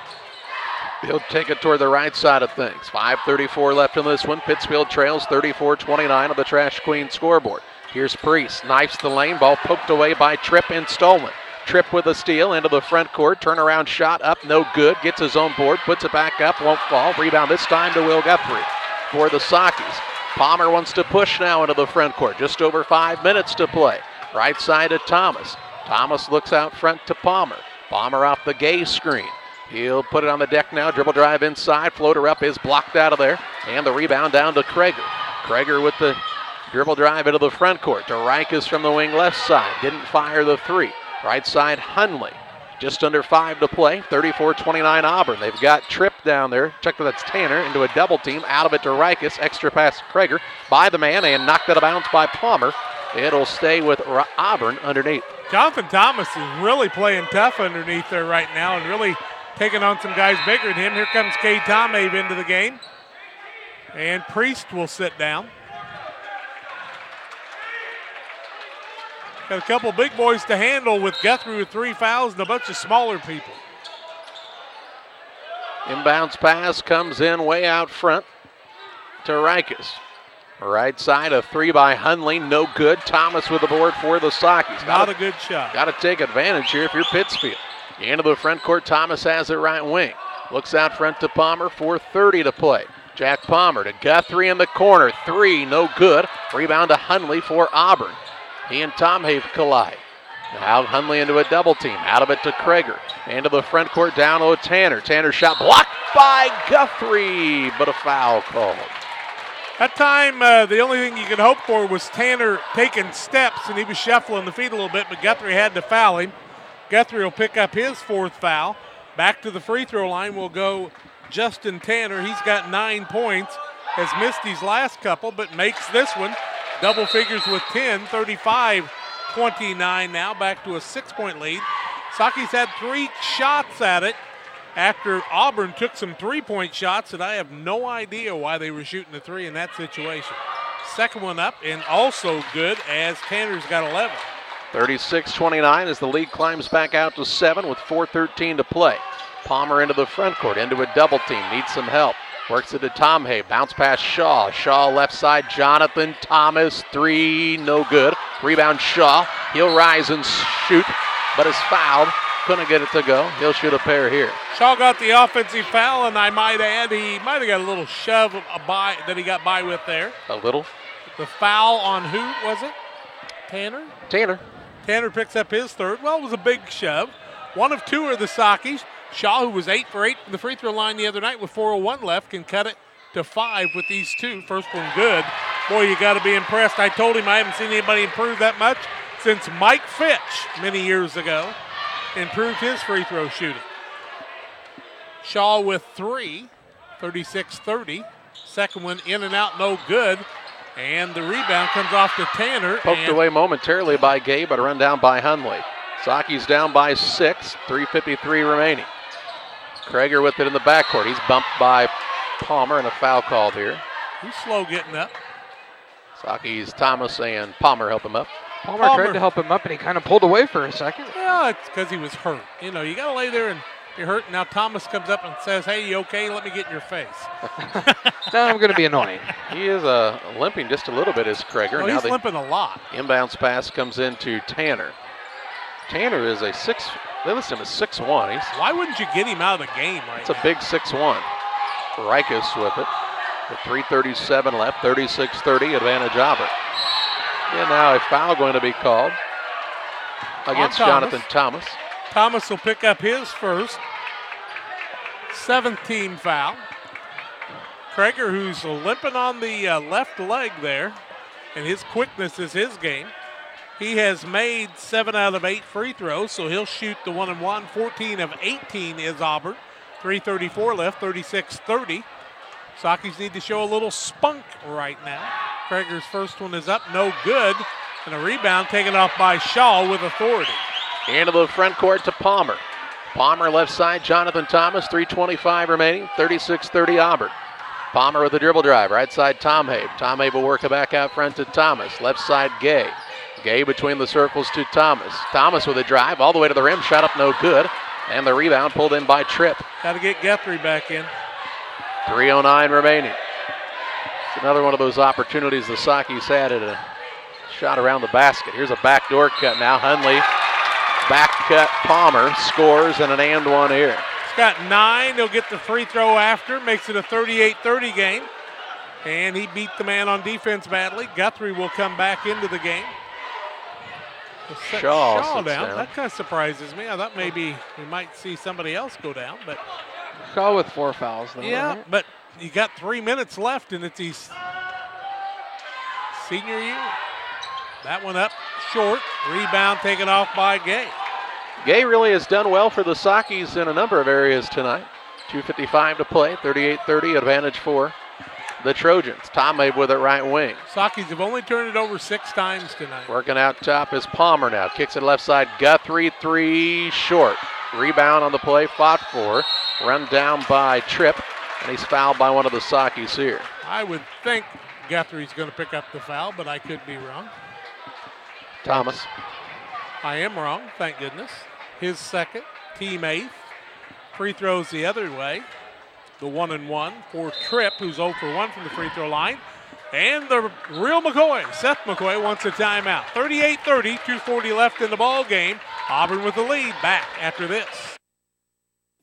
A: He'll take it toward the right side of things. 5:34 left in this one. Pittsfield trails 34-29 on the Trash Queen scoreboard. Here's Priest, knifes the lane, ball poked away by Tripp and stolen. Tripp with a steal into the front court, turnaround shot up, no good, gets his own board, puts it back up, won't fall. Rebound this time to Will Guthrie for the Sockies. Palmer wants to push now into the front court, just over 5 minutes to play. Right side of Thomas. Thomas looks out front to Palmer. Palmer off the Gay screen. He'll put it on the deck now, dribble drive inside, floater up is blocked out of there, and the rebound down to Krager. Krager with the dribble drive into the front court to Rikus from the wing left side. Didn't fire the three. Right side, Hunley. Just under 5 to play. 34-29 Auburn. They've got Tripp down there. Check that's Tanner into a double team. Out of it to Rikus. Extra pass to Krager by the man and knocked out of bounds by Palmer. It'll stay with Auburn underneath.
F: Jonathan Thomas is really playing tough underneath there right now and really taking on some guys bigger than him. Here comes Cade Tomave into the game. And Priest will sit down. Got a couple big boys to handle with Guthrie with 3 fouls and a bunch of smaller people.
A: Inbounds pass comes in way out front to Rikus. Right side, a 3 by Hunley, no good. Thomas with the board for the Sockies.
F: Not a good shot.
A: Got to take advantage here if you're Pittsfield. Into the front court, Thomas has it right wing. Looks out front to Palmer, 4:30 to play. Jack Palmer to Guthrie in the corner, 3, no good. Rebound to Hunley for Auburn. He and Tomhave collide. Now Hunley into a double team. Out of it to Krager. Into the front court down to Tanner. Tanner shot blocked by Guthrie, but a foul called.
F: That time, the only thing you could hope for was Tanner taking steps, and he was shuffling the feet a little bit, but Guthrie had to foul him. Guthrie will pick up his 4th foul. Back to the free throw line will go Justin Tanner. He's got 9 points, has missed his last couple, but makes this one. Double figures with 10, 35-29 now, back to a 6-point lead. Saki's had 3 shots at it after Auburn took some 3-point shots, and I have no idea why they were shooting a 3 in that situation. Second one up, and also good as Tanner's got 11.
A: 36-29 as the lead climbs back out to 7 with 4:13 to play. Palmer into the front court, into a double team, needs some help. Works it to Tom Hay, bounce past Shaw. Shaw left side, Jonathan Thomas, 3, no good. Rebound Shaw, he'll rise and shoot, but is fouled. Couldn't get it to go. He'll shoot a pair here.
F: Shaw got the offensive foul, and I might add he might have got a little shove that he got by with there.
A: A little.
F: The foul on who was it? Tanner? Tanner picks up his third. Well, it was a big shove. 1 of 2 are the Sakis. Shaw, who was 8 for 8 from the free throw line the other night with 4:01 left, can cut it to 5 with these 2. First one good. Boy, you got to be impressed. I told him I haven't seen anybody improve that much since Mike Fitch many years ago improved his free throw shooting. Shaw with 3, 36-30. Second one in and out, no good. And the rebound comes off to Tanner.
A: Poked away momentarily by Gay, but run down by Hunley. Saki's down by 6, 3:53 remaining. Krager with it in the backcourt. He's bumped by Palmer and a foul called here.
F: He's slow getting up.
A: Saki's Thomas and Palmer help him up.
G: Palmer tried to help him up, and he kind of pulled away for a second.
F: Yeah, it's because he was hurt. You know, you got to lay there and you're hurt. Now Thomas comes up and says, hey, you okay? Let me get in your face.
G: Now I'm going to be annoying.
A: He is limping just a little bit, is Krager.
F: Oh,
A: now
F: he's limping a lot.
A: Inbounds pass comes into Tanner. Tanner is a 6, they list him as 6'1".
F: Why wouldn't you get him out of the game right
A: It's a big 6'1". Rikus with it. With 3:37 left, 36-30, advantage Auburn. And now a foul going to be called against Jonathan Thomas.
F: Thomas will pick up his first 17 foul. Krager, who's limping on the left leg there, and his quickness is his game. He has made 7 out of 8 free throws, so he'll shoot the 1-and-1. 14 of 18 is Auburn. 3:34 left, 36-30. Sakis need to show a little spunk right now. Krager's first one is up, no good. And a rebound taken off by Shaw with authority.
A: Into the front court to Palmer. Palmer left side, Jonathan Thomas, 3:25 remaining, 36-30 Auburn. Palmer with a dribble drive, right side Tom Habe. Tom Habe will work it back out front to Thomas. Left side Gay. Gay between the circles to Thomas. Thomas with a drive all the way to the rim, shot up no good. And the rebound pulled in by Tripp.
F: Got to get Guthrie back in.
A: 3:09 remaining. It's another one of those opportunities the Sakis had at a shot around the basket. Here's a backdoor cut now. Hunley back cut. Palmer scores and an and one here.
F: He's got 9. He'll get the free throw after. Makes it a 38-30 game. And he beat the man on defense badly. Guthrie will come back into the game.
A: Shaw
F: down. That kind of surprises me. I thought maybe we might see somebody else go down, but
G: Shaw with 4 fouls. Though,
F: yeah,
G: right?
F: but you got 3 minutes left, and it's his senior year. That one up short. Rebound taken off by Gay.
A: Gay really has done well for the Sakis in a number of areas tonight. 2:55 to play, 38-30, advantage for the Trojans. Tom Habe with it right wing.
F: Sakis have only turned it over 6 times tonight.
A: Working out top is Palmer now. Kicks it left side. Guthrie, 3 short. Rebound on the play, fought for. Run down by Tripp, and he's fouled by one of the Sakis here.
F: I would think Guthrie's going to pick up the foul, but I could be wrong.
A: Thomas.
F: I am wrong, thank goodness. His second, team 8th. Free throws the other way. The 1-and-1 for Tripp, who's 0 for 1 from the free throw line. And the real McCoy, Seth McCoy, wants a timeout. 38-30, 2:40 left in the ball game. Auburn with the lead, back after this.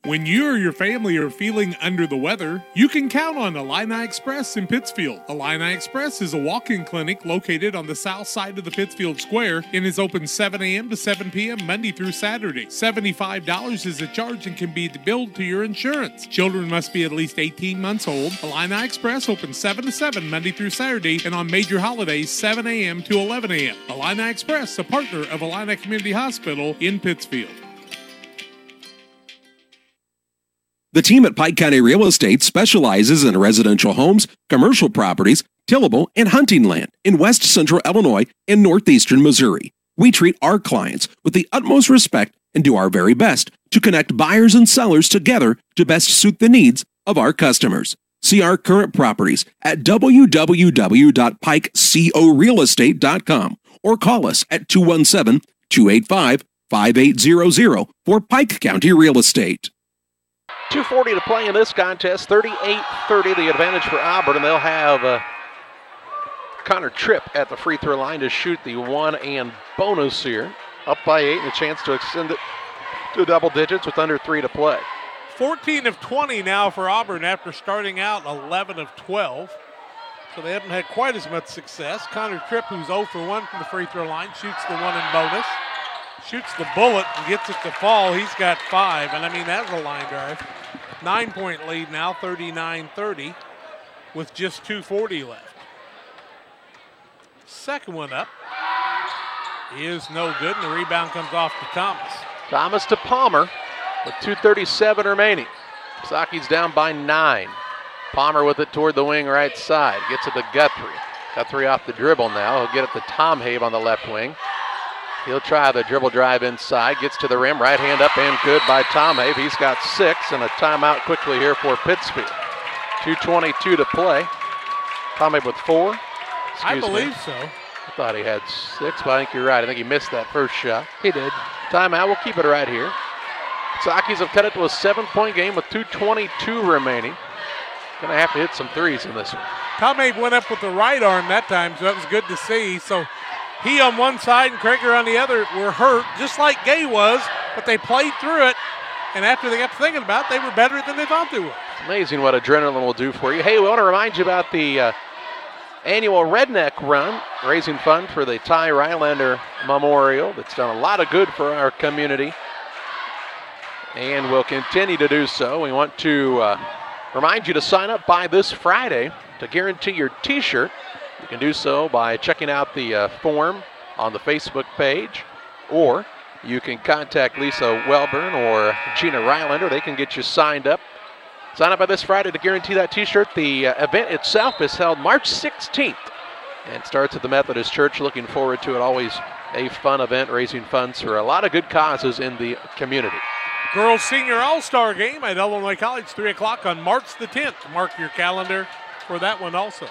D: When you or your family are feeling under the weather, you can count on Illini Express in Pittsfield. Illini Express is a walk-in clinic located on the south side of the Pittsfield Square and is open 7 a.m. to 7 p.m. Monday through Saturday. $75 is the charge and can be billed to your insurance. Children must be at least 18 months old. Illini Express opens 7 to 7 Monday through Saturday and on major holidays 7 a.m. to 11 a.m. Illini Express, a partner of Illini Community Hospital in Pittsfield.
E: The team at Pike County Real Estate specializes in residential homes, commercial properties, tillable, and hunting land in west central Illinois and northeastern Missouri. We treat our clients with the utmost respect and do our very best to connect buyers and sellers together to best suit the needs of our customers. See our current properties at www.pikecorealestate.com or call us at 217-285-5800 for Pike County Real Estate.
A: 2:40 to play in this contest, 38-30 the advantage for Auburn, and they'll have Connor Tripp at the free throw line to shoot the one and bonus here. Up by 8 and a chance to extend it to double digits with under 3 to play.
F: 14 of 20 now for Auburn after starting out 11 of 12. So they haven't had quite as much success. Connor Tripp, who's 0 for 1 from the free throw line, shoots the one and bonus. Shoots the bullet and gets it to fall. He's got 5, and I mean, that's a line drive. 9-point lead now, 39-30, with just 2:40 left. Second one up is no good, and the rebound comes off to Thomas.
A: Thomas to Palmer with 2:37 remaining. Saki's down by 9. Palmer with it toward the wing right side. Gets it to Guthrie. Guthrie off the dribble now. He'll get it to Tom Have on the left wing. He'll try the dribble drive inside. Gets to the rim. Right hand up and good by Tom Have. He's got 6 and a timeout quickly here for Pittsfield. 2:22 to play. Tom Have with 4.
F: I believe so.
A: I thought he had 6, but I think you're right. I think he missed that first shot.
G: He did.
A: Timeout. We'll keep it right here. Sakis have cut it to a 7-point game with 2:22 remaining. Going to have to hit some threes in this one.
F: Tom Abe went up with the right arm that time, so that was good to see. So he on one side and Krieger on the other were hurt, just like Gay was, but they played through it. And after they got thinking about it, they were better than they thought they were.
A: It's amazing what adrenaline will do for you. Hey, we want to remind you about the annual Redneck Run, raising funds for the Ty Rylander Memorial. That's done a lot of good for our community and will continue to do so. We want to remind you to sign up by this Friday to guarantee your t-shirt. You can do so by checking out the form on the Facebook page, or you can contact Lisa Welburn or Gina Rylander. They can get you signed up. Sign up by this Friday to guarantee that t-shirt. The event itself is held March 16th and starts at the Methodist Church. Looking forward to it. Always a fun event, raising funds for a lot of good causes in the community.
F: Girls Senior All-Star Game at Illinois College, 3 o'clock on March the 10th. Mark your calendar for that one also.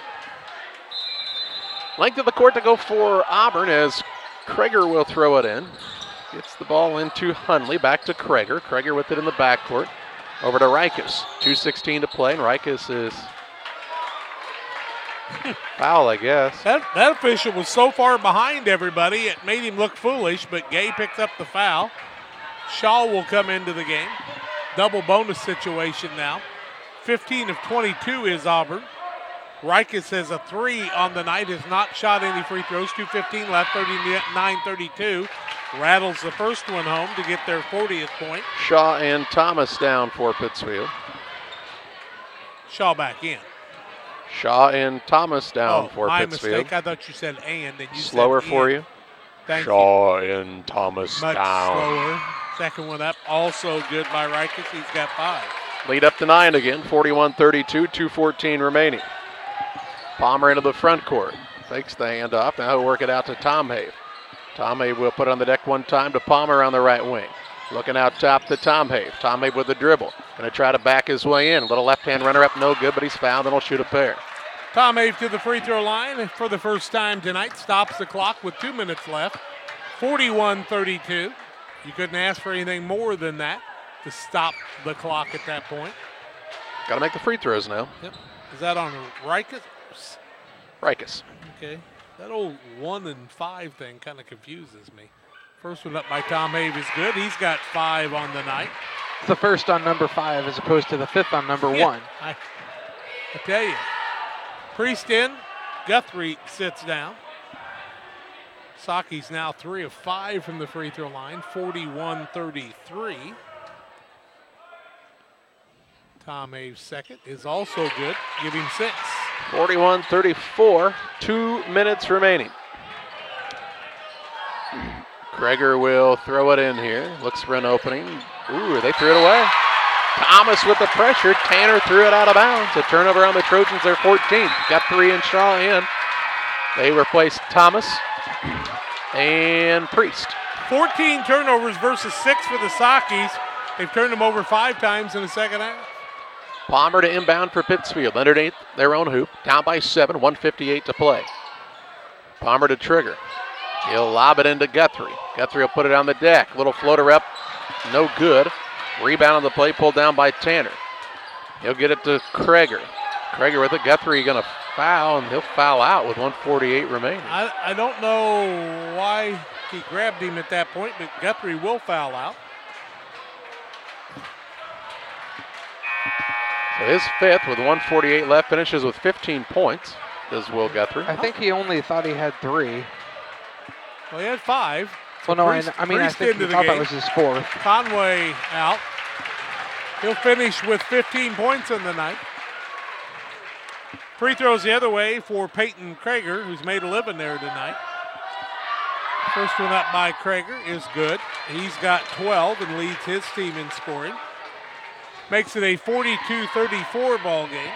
A: Length of the court to go for Auburn as Krieger will throw it in. Gets the ball into Hunley, back to Krieger. Krieger with it in the backcourt. Over to Rikus. 2:16 to play, and Rikus is foul, I guess.
F: That official was so far behind everybody, it made him look foolish, but Gay picked up the foul. Shaw will come into the game. Double bonus situation now. 15 of 22 is Auburn. Rikus has a 3 on the night, has not shot any free throws. 2:15 left, 39-32. Rattles the first one home to get their 40th point.
A: Shaw and Thomas down for Pittsfield.
F: Shaw back in.
A: Shaw and Thomas down for
F: my
A: Pittsfield.
F: Mistake. I thought you said and you
A: slower
F: said
A: for you.
F: Thank
A: Shaw and Thomas
F: Much
A: down.
F: Slower. Second one up, also good by Rikus. He's got 5.
A: Lead up to 9 again, 41-32, 2:14 remaining. Palmer into the front court. Fakes the handoff. Now he'll work it out to Tom Have. Tom Have will put on the deck one time to Palmer on the right wing. Looking out top to Tom Have. Tom Have with the dribble. Going to try to back his way in. Little left-hand runner up, no good, but he's fouled and he'll shoot a pair.
F: Tom Have to the free throw line for the first time tonight. Stops the clock with 2 minutes left. 41-32. You couldn't ask for anything more than that to stop the clock at that point.
A: Got to make the free throws now.
F: Yep. Is that on Rikus?
A: Rikus.
F: Okay. That old 1 and 5 thing kind of confuses me. First one up by Tom Have is good. He's got 5 on the night.
G: It's the first on number 5 as opposed to the 5th on number 1.
F: I tell you. Priest in. Guthrie sits down. Saki's now 3 of 5 from the free throw line. 41-33. Tom Have's second is also good. Give him 6.
A: 41-34, 2 minutes remaining. Krieger will throw it in here. Looks for an opening. Ooh, they threw it away. Thomas with the pressure. Tanner threw it out of bounds. A turnover on the Trojans, their 14th. Guthrie and Shaw in. They replaced Thomas and Priest.
F: 14 turnovers versus 6 for the Sockies. They've turned them over 5 times in the second half.
A: Palmer to inbound for Pittsfield. Underneath their own hoop. Down by 7, 1:58 to play. Palmer to trigger. He'll lob it into Guthrie. Guthrie will put it on the deck. Little floater up. No good. Rebound on the play, pulled down by Tanner. He'll get it to Krager. Krager with it. Guthrie going to foul, and he'll foul out with 1:48 remaining.
F: I don't know why he grabbed him at that point, but Guthrie will foul out.
A: So his 5th with 1:48 left, finishes with 15 points, does Will Guthrie.
G: I think he only thought he had 3.
F: Well, he had 5.
G: Well, no, I think he thought that was his 4th.
F: Conway out. He'll finish with 15 points in the night. Free throws the other way for Peyton Krager, who's made a living there tonight. First one up by Krager is good. He's got 12 and leads his team in scoring. Makes it a 42-34 ball game.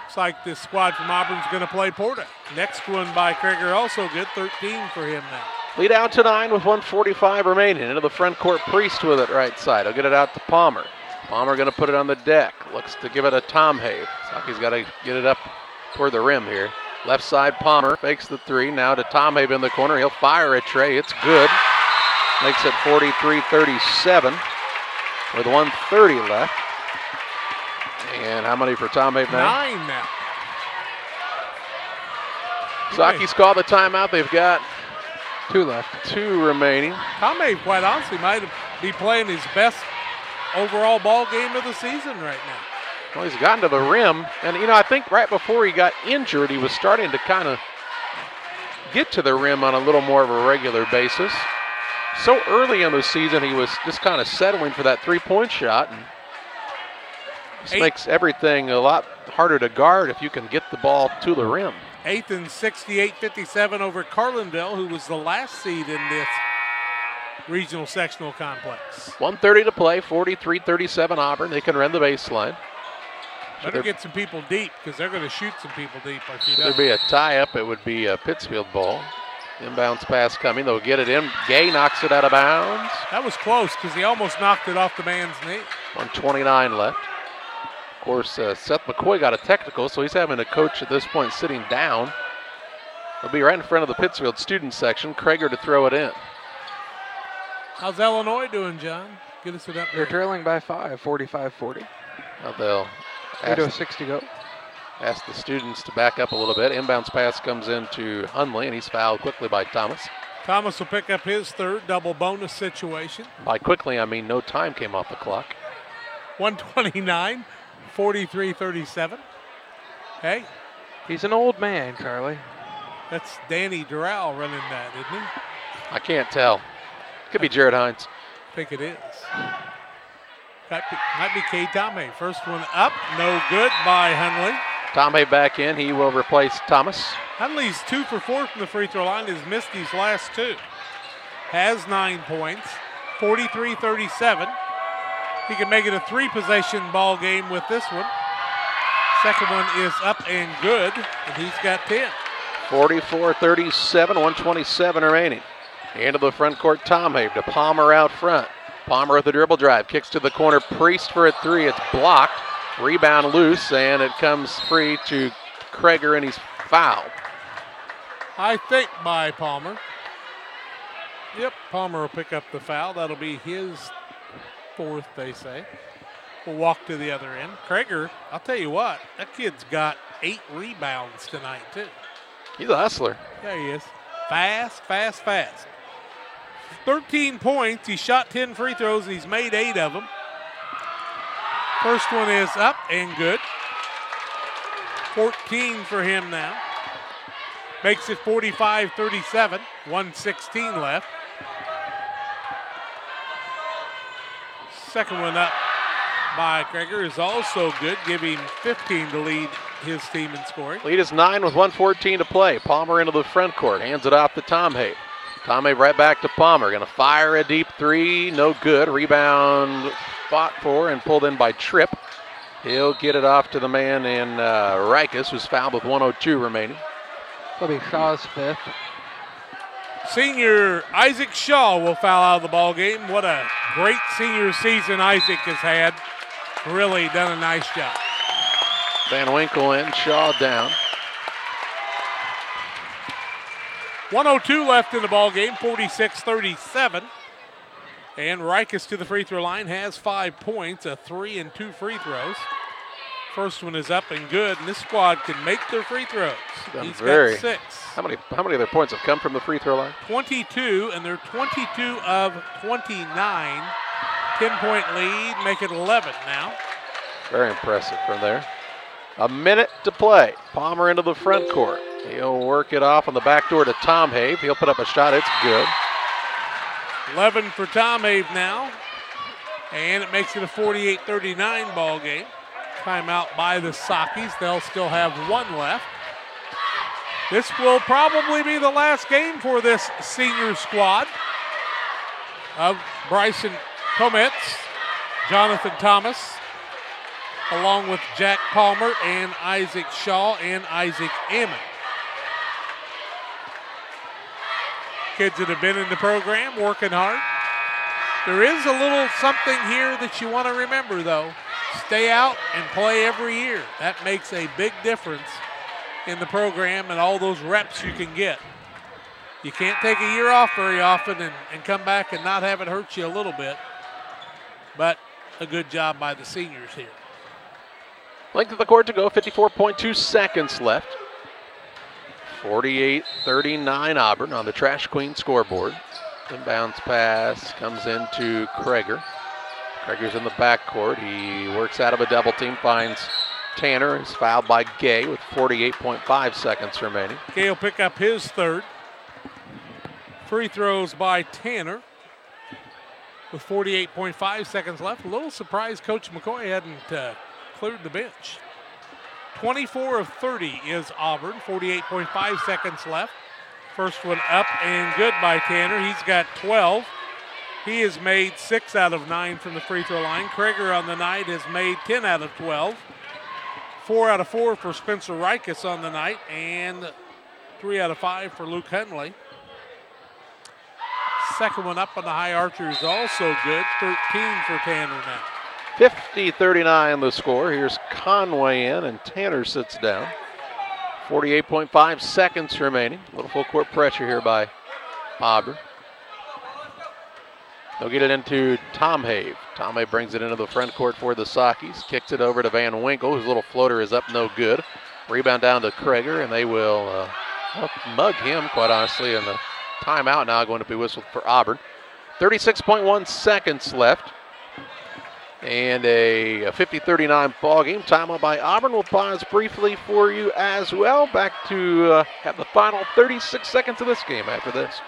F: Looks like this squad from Auburn's going to play Porta. Next one by Krager, also good. 13 for him now.
A: Lead out to 9 with 1:45 remaining. Into the front court, Priest with it right side. He'll get it out to Palmer. Palmer going to put it on the deck. Looks to give it a Tom Have. Saki's got to get it up toward the rim here. Left side, Palmer fakes the 3. Now to Tom Have in the corner. He'll fire a tray. It's good. Makes it 43-37 with 1:30 left. And how many for Tom Have now?
F: 9 now.
A: Saki's called the timeout. They've got
G: 2 left.
A: 2 remaining.
F: Tom Have, quite honestly, might be playing his best overall ball game of the season right now.
A: Well, he's gotten to the rim. And, I think right before he got injured, he was starting to kind of get to the rim on a little more of a regular basis. So early in the season, he was just kind of settling for that 3-point shot. And this makes everything a lot harder to guard if you can get the ball to the rim.
F: 8th and 68-57 over Carlinville, who was the last seed in this regional sectional complex.
A: 1:30 to play, 43-37 Auburn. They can run the baseline.
F: Better get some people deep because they're going to shoot some people deep.
A: If there'd be a tie-up, it would be a Pittsfield ball. Inbounds pass coming. They'll get it in. Gay knocks it out of bounds.
F: That was close because he almost knocked it off the man's knee.
A: 1:29 left. Of course, Seth McCoy got a technical, so he's having to coach at this point sitting down. He'll be right in front of the Pittsfield student section. Krager to throw it in.
F: How's Illinois doing, John? Get us it up there.
G: They're trailing by 5, 45-40.
A: Now they'll
G: 8:06 to go.
A: Ask the students to back up a little bit. Inbounds pass comes into Hunley, and he's fouled quickly by Thomas.
F: Thomas will pick up his 3rd double bonus situation.
A: By quickly, I mean no time came off the clock.
F: 129, 43-37. Hey.
G: He's an old man, Carly.
F: That's Danny Durrell running that, isn't he?
A: I can't tell. Could be Jared Hines.
F: I think it is. Might be K. Tomei. First one up, no good by Hunley.
A: Tomei back in. He will replace Thomas.
F: Hunley's 2 for 4 from the free throw line. Has missed these last 2. Has 9 points. 43-37. He can make it a 3-possession ball game with this one. Second one is up and good, and he's got 10.
A: 44-37, 127 remaining. Into the front court, Tom Have to Palmer out front. Palmer with the dribble drive, kicks to the corner, Priest for a 3. It's blocked. Rebound loose, and it comes free to Krager, and he's fouled.
F: I think by Palmer. Yep, Palmer will pick up the foul. That'll be his 4th, they say. We'll walk to the other end. Krager, I'll tell you what, that kid's got 8 rebounds tonight, too.
A: He's a hustler.
F: Yeah, he is. Fast. 13 points. He shot 10 free throws, and he's made 8 of them. First one is up and good. 14 for him now. Makes it 45-37. 1:16 left. Second one up by Krager is also good. Give him 15 to lead his team in scoring.
A: Lead is 9 with 1:14 to play. Palmer into the front court. Hands it off to Tom Have. Tommy right back to Palmer. Going to fire a deep three. No good. Rebound fought for and pulled in by Tripp. He'll get it off to the man in Rikus, who's fouled with 1:02 remaining.
G: It'll be Shaw's fifth.
F: Senior Isaac Shaw will foul out of the ball game. What a great senior season Isaac has had. Really done a nice job.
A: Van Winkle in, Shaw down.
F: 1:02 left in the ball game, 46-37. And Rikus to the free throw line has 5 points, 3 and 2 free throws. First one is up and good, and this squad can make their free throws. He's got 6.
A: How many of their points have come from the free throw line?
F: 22, and they're 22 of 29. 10-point lead, make it 11 now.
A: Very impressive from there. A minute to play. Palmer into the front court. He'll work it off on the back door to Tom Have. He'll put up a shot. It's good.
F: 11 for Tom Have now. And it makes it a 48-39 ball game. Timeout by the Sockies. They'll still have 1 left. This will probably be the last game for this senior squad of Bryson Kometz, Jonathan Thomas, along with Jack Palmer and Isaac Shaw and Isaac Ammon. Kids that have been in the program working hard. There is a little something here that you want to remember, though. Stay out and play every year. That makes a big difference in the program and all those reps you can get. You can't take a year off very often and come back and not have it hurt you a little bit. But a good job by the seniors here.
A: Length of the court to go, 54.2 seconds left. 48-39 Auburn on the Trash Queen scoreboard. Inbounds pass comes into Kreger. Kreger's in the backcourt. He works out of a double team, finds Tanner. He's fouled by Gay with 48.5 seconds remaining.
F: Gay will pick up his third. Free throws by Tanner with 48.5 seconds left. A little surprised Coach McCoy hadn't cleared the bench. 24 of 30 is Auburn, 48.5 seconds left. First one up and good by Tanner. He's got 12. He has made 6 out of 9 from the free throw line. Kreger on the night has made 10 out of 12. 4 out of 4 for Spencer Rikus on the night, and 3 out of 5 for Luke Henley. Second one up on the high archer is also good. 13 for Tanner now.
A: 50-39 the score. Here's Conway in, and Tanner sits down. 48.5 seconds remaining. A little full court pressure here by Auburn. They'll get it into Tom Have. Tom Have brings it into the front court for the Sockies. Kicks it over to Van Winkle, whose little floater is up no good. Rebound down to Kreger, and they will mug him, quite honestly, and the timeout now going to be whistled for Auburn. 36.1 seconds left. And a 50-39 ball game. Timeout by Auburn. We'll pause briefly for you as well. Back to have the final 36 seconds of this game after this.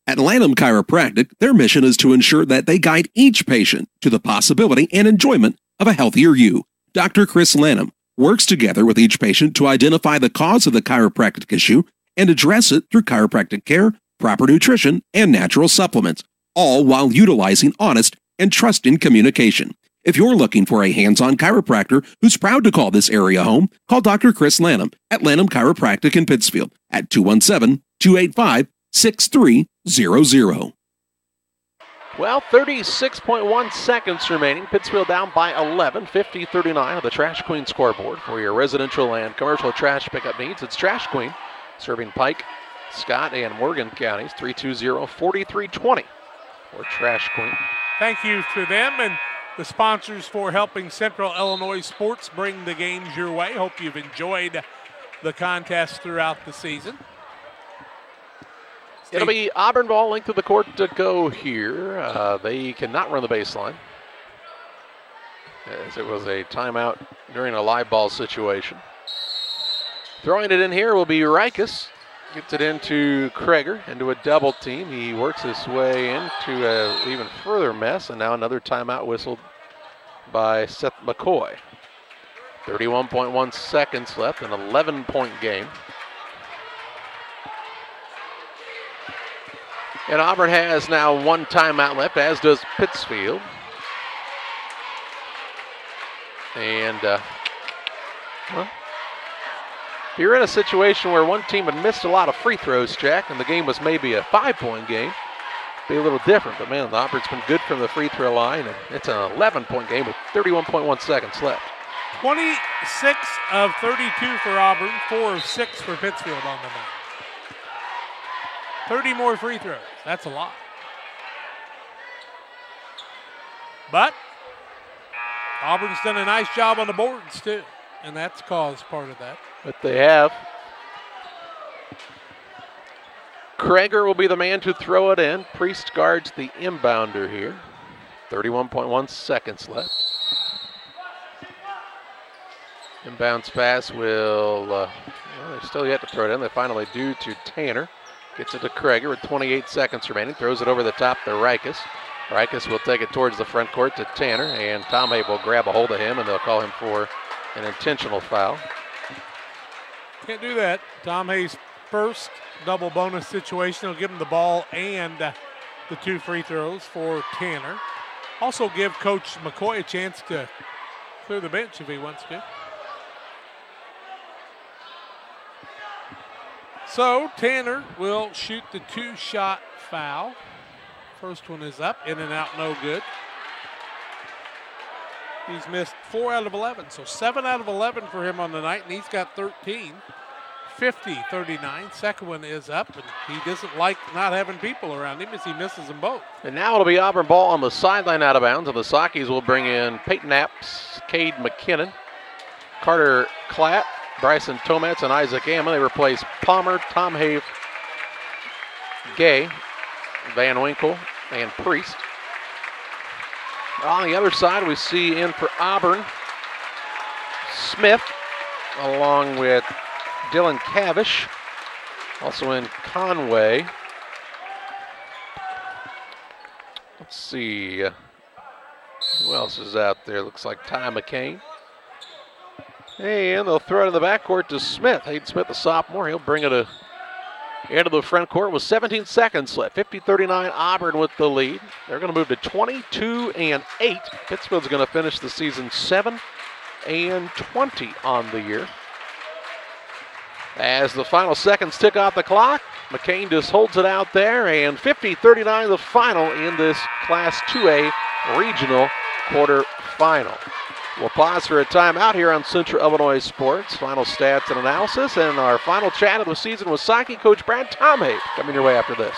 E: At Lanham Chiropractic, their mission is to ensure that they guide each patient to the possibility and enjoyment of a healthier you. Dr. Chris Lanham works together with each patient to identify the cause of the chiropractic issue and address it through chiropractic care, proper nutrition, and natural supplements, all while utilizing honest and trusting communication. If you're looking for a hands-on chiropractor who's proud to call this area home, call Dr. Chris Lanham at Lanham Chiropractic in Pittsfield at 217-285-6300.
A: Well, 36.1 seconds remaining. Pittsfield down by 11, 50-39 on the Trash Queen scoreboard. For your residential and commercial trash pickup needs, it's Trash Queen, serving Pike, Scott, and Morgan counties. 320-4320 for Trash Queen.
F: Thank you to them and the sponsors for helping Central Illinois sports bring the games your way. Hope you've enjoyed the contest throughout the season.
A: It'll be Auburn ball, length of the court to go here. They cannot run the baseline, as it was a timeout during a live ball situation. Throwing it in here will be Rikus. Gets it into Kreger, into a double team. He works his way into an even further mess, and now another timeout whistled by Seth McCoy. 31.1 seconds left, an 11-point game. And Auburn has now one timeout left, as does Pittsfield. And well, if you're in a situation where one team had missed a lot of free throws, Jack, and the game was maybe a 5-point game, be a little different. But man, Auburn's been good from the free throw line, and it's an 11-point game with 31.1 seconds left.
F: 26 of 32 for Auburn, 4 of 6 for Pittsfield on the night. 30 more free throws. That's a lot. But Auburn's done a nice job on the boards, too, and that's caused part of that.
A: But they have. Krager will be the man to throw it in. Priest guards the inbounder here. 31.1 seconds left. Inbounds pass will, well, they're still yet to throw it in. They finally do to Tanner. Gets it to Krager with 28 seconds remaining. Throws it over the top to Rikus. Rikus will take it towards the front court to Tanner, and Tom Hay will grab a hold of him, and they'll call him for an intentional foul.
F: Can't do that. Tom Hay's first double bonus situation. He'll give him the ball and the 2 free throws for Tanner. Also give Coach McCoy a chance to clear the bench if he wants to. So Tanner will shoot the 2-shot foul. First one is up, in and out, no good. He's missed 4 out of 11, so 7 out of 11 for him on the night, and he's got 13. 50-39. Second one is up, and he doesn't like not having people around him as he misses them both.
A: And now it'll be Auburn ball on the sideline out of bounds, and the Sockies will bring in Peyton Apps, Cade McKinnon, Carter Klatt, Bryson Tomats, and Isaac Amma. They replace Palmer, Tom Have, Gay, Van Winkle, and Priest. On the other side, we see in for Auburn, Smith, along with Dylan Cavish. Also in Conway. Let's see. Who else is out there? Looks like Ty McCain. And they'll throw it in the backcourt to Smith. Hayden Smith, the sophomore. He'll bring it into the front court with 17 seconds left. 50-39, Auburn with the lead. They're going to move to 22-8. Pittsfield's going to finish the season 7-20 on the year. As the final seconds tick off the clock, McCain just holds it out there, and 50-39 the final in this Class 2A regional quarterfinal. We'll pause for a timeout here on Central Illinois Sports. Final stats and analysis, and our final chat of the season with Saki coach Brad Tomhay coming your way after this.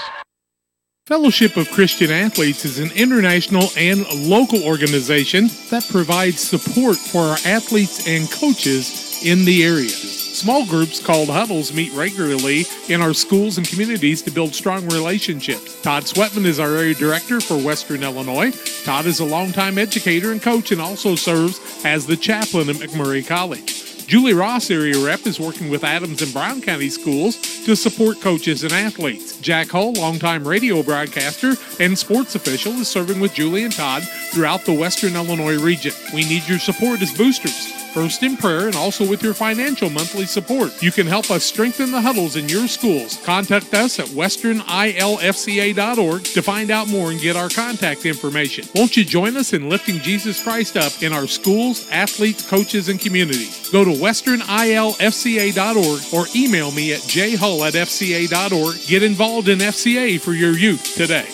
D: Fellowship of Christian Athletes is an international and local organization that provides support for our athletes and coaches in the area. Small groups called huddles meet regularly in our schools and communities to build strong relationships. Todd Sweatman is our area director for Western Illinois. Todd is a longtime educator and coach and also serves as the chaplain at McMurray College. Julie Ross, area rep, is working with Adams and Brown County schools to support coaches and athletes. Jack Hull, longtime radio broadcaster and sports official, is serving with Julie and Todd throughout the Western Illinois region. We need your support as boosters. First in prayer and also with your financial monthly support. You can help us strengthen the huddles in your schools. Contact us at westernilfca.org to find out more and get our contact information. Won't you join us in lifting Jesus Christ up in our schools, athletes, coaches, and communities? Go to westernilfca.org or email me at jhull@fca.org. Get involved in FCA for your youth today.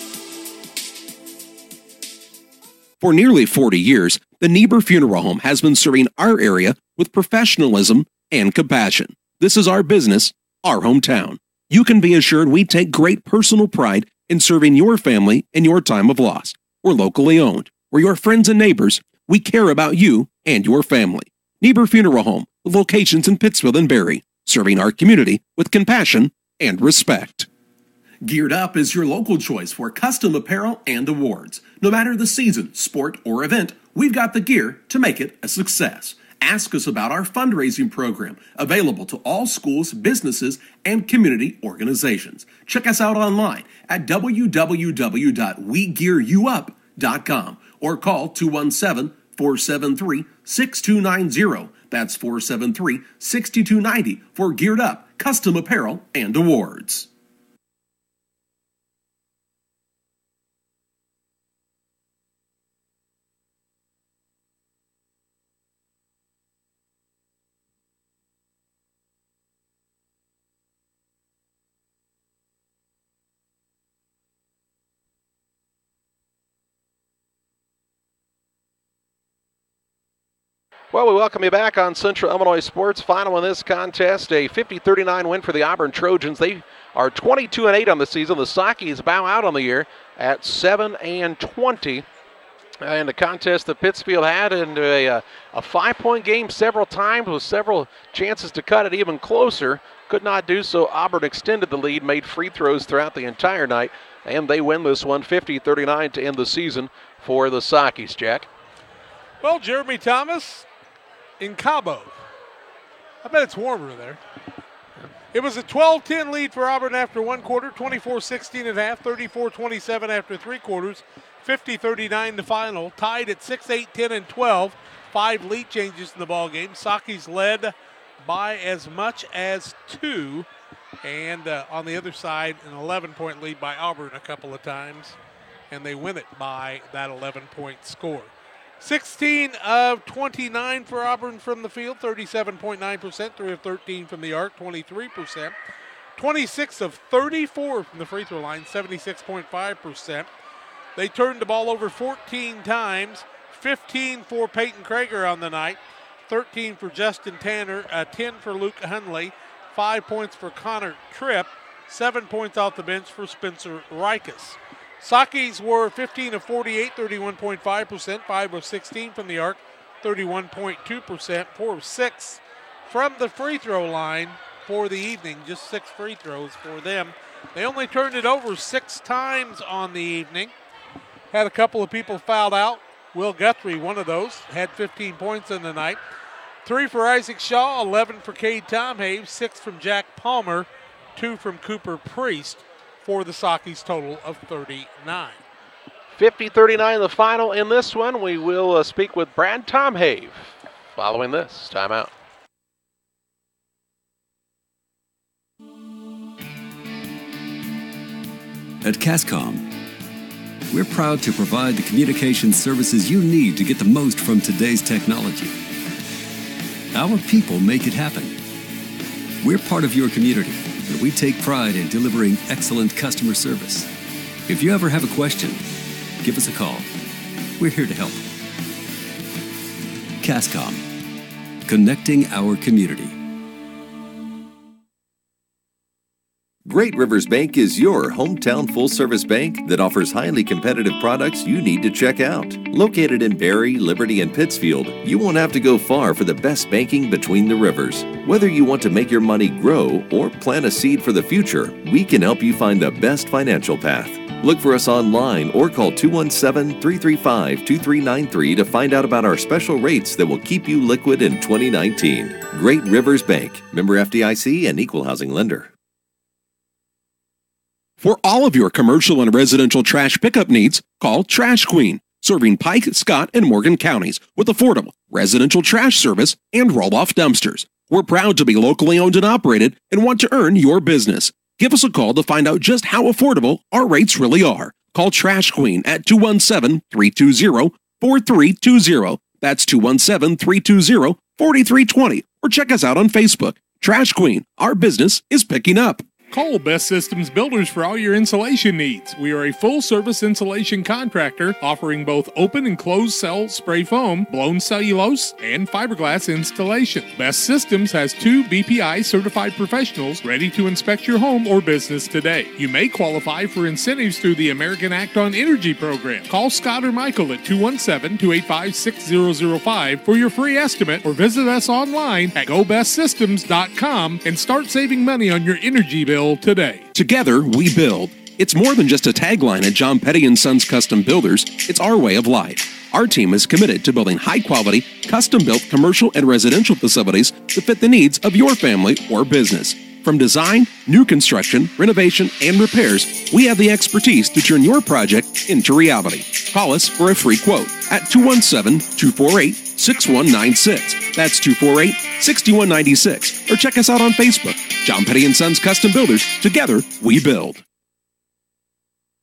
E: For nearly 40 years, the Niebuhr Funeral Home has been serving our area with professionalism and compassion. This is our business, our hometown. You can be assured we take great personal pride in serving your family in your time of loss. We're locally owned. We're your friends and neighbors. We care about you and your family. Niebuhr Funeral Home, with locations in Pittsfield and Barry, serving our community with compassion and respect.
H: Geared Up is your local choice for custom apparel and awards. No matter the season, sport, or event, we've got the gear to make it a success. Ask us about our fundraising program, available to all schools, businesses, and community organizations. Check us out online at www.wegearyouup.com or call 217-473-6290. That's 473-6290 for Geared Up, custom apparel, and awards.
A: Well, we welcome you back on Central Illinois Sports. Final in this contest, a 50-39 win for the Auburn Trojans. They are 22-8 on the season. The Sockies bow out on the year at 7-20. And the contest that Pittsfield had into a 5-point game several times with several chances to cut it even closer. Could not do so. Auburn extended the lead, made free throws throughout the entire night, and they win this one 50-39 to end the season for the Sockies, Jack.
F: Well, Jeremy Thomas in Cabo. I bet it's warmer there. It was a 12-10 lead for Auburn after one quarter, 24-16 at half, 34-27 after three quarters, 50-39 the final, tied at 6, 8, 10, and 12. 5 lead changes in the ball game. Sockies led by as much as 2, and on the other side, an 11-point lead by Auburn a couple of times, and they win it by that 11-point score. 16 of 29 for Auburn from the field, 37.9%, 3 of 13 from the arc, 23%. 26 of 34 from the free throw line, 76.5%. They turned the ball over 14 times, 15 for Peyton Krager on the night, 13 for Justin Tanner, 10 for Luke Hunley, 5 points for Connor Tripp, 7 points off the bench for Spencer Rikus. Sockies were 15 of 48, 31.5%, 5 of 16 from the arc, 31.2%, 4 of 6 from the free throw line for the evening, just 6 free throws for them. They only turned it over 6 times on the evening. Had a couple of people fouled out. Will Guthrie, one of those, had 15 points in the night. 3 for Isaac Shaw, 11 for Cade Tomhave, 6 from Jack Palmer, 2 from Cooper Priest, for the Sockies total of 39.
A: 50-39 the final in this one. We will speak with Brad Tomhave following this timeout.
B: At Cascom, we're proud to provide the communication services you need to get the most from today's technology. Our people make it happen. We're part of your community, and we take pride in delivering excellent customer service. If you ever have a question, give us a call. We're here to help. Cascom, connecting our community.
C: Great Rivers Bank is your hometown full-service bank that offers highly competitive products you need to check out. Located in Barry, Liberty, and Pittsfield, you won't have to go far for the best banking between the rivers. Whether you want to make your money grow or plant a seed for the future, we can help you find the best financial path. Look for us online or call 217-335-2393 to find out about our special rates that will keep you liquid in 2019. Great Rivers Bank, member FDIC and equal housing lender.
E: For all of your commercial and residential trash pickup needs, call Trash Queen, serving Pike, Scott, and Morgan counties with affordable residential trash service and roll-off dumpsters. We're proud to be locally owned and operated and want to earn your business. Give us a call to find out just how affordable our rates really are. Call Trash Queen at 217-320-4320. That's 217-320-4320. Or check us out on Facebook. Trash Queen, our business is picking up.
D: Call Best Systems Builders for all your insulation needs. We are a full-service insulation contractor offering both open and closed cell spray foam, blown cellulose, and fiberglass installation. Best Systems has 2 BPI certified professionals ready to inspect your home or business today. You may qualify for incentives through the American Act on Energy program. Call Scott or Michael at 217-285-6005 for your free estimate or visit us online at gobestsystems.com and start saving money on your energy bill today.
E: Together, we build. It's more than just a tagline at John Petty & Sons Custom Builders. It's our way of life. Our team is committed to building high-quality, custom-built commercial and residential facilities to fit the needs of your family or business. From design, new construction, renovation, and repairs, we have the expertise to turn your project into reality. Call us for a free quote at 217-248-6196. That's 248-6196. Or check us out on Facebook. John Petty & Sons Custom Builders. Together, we build.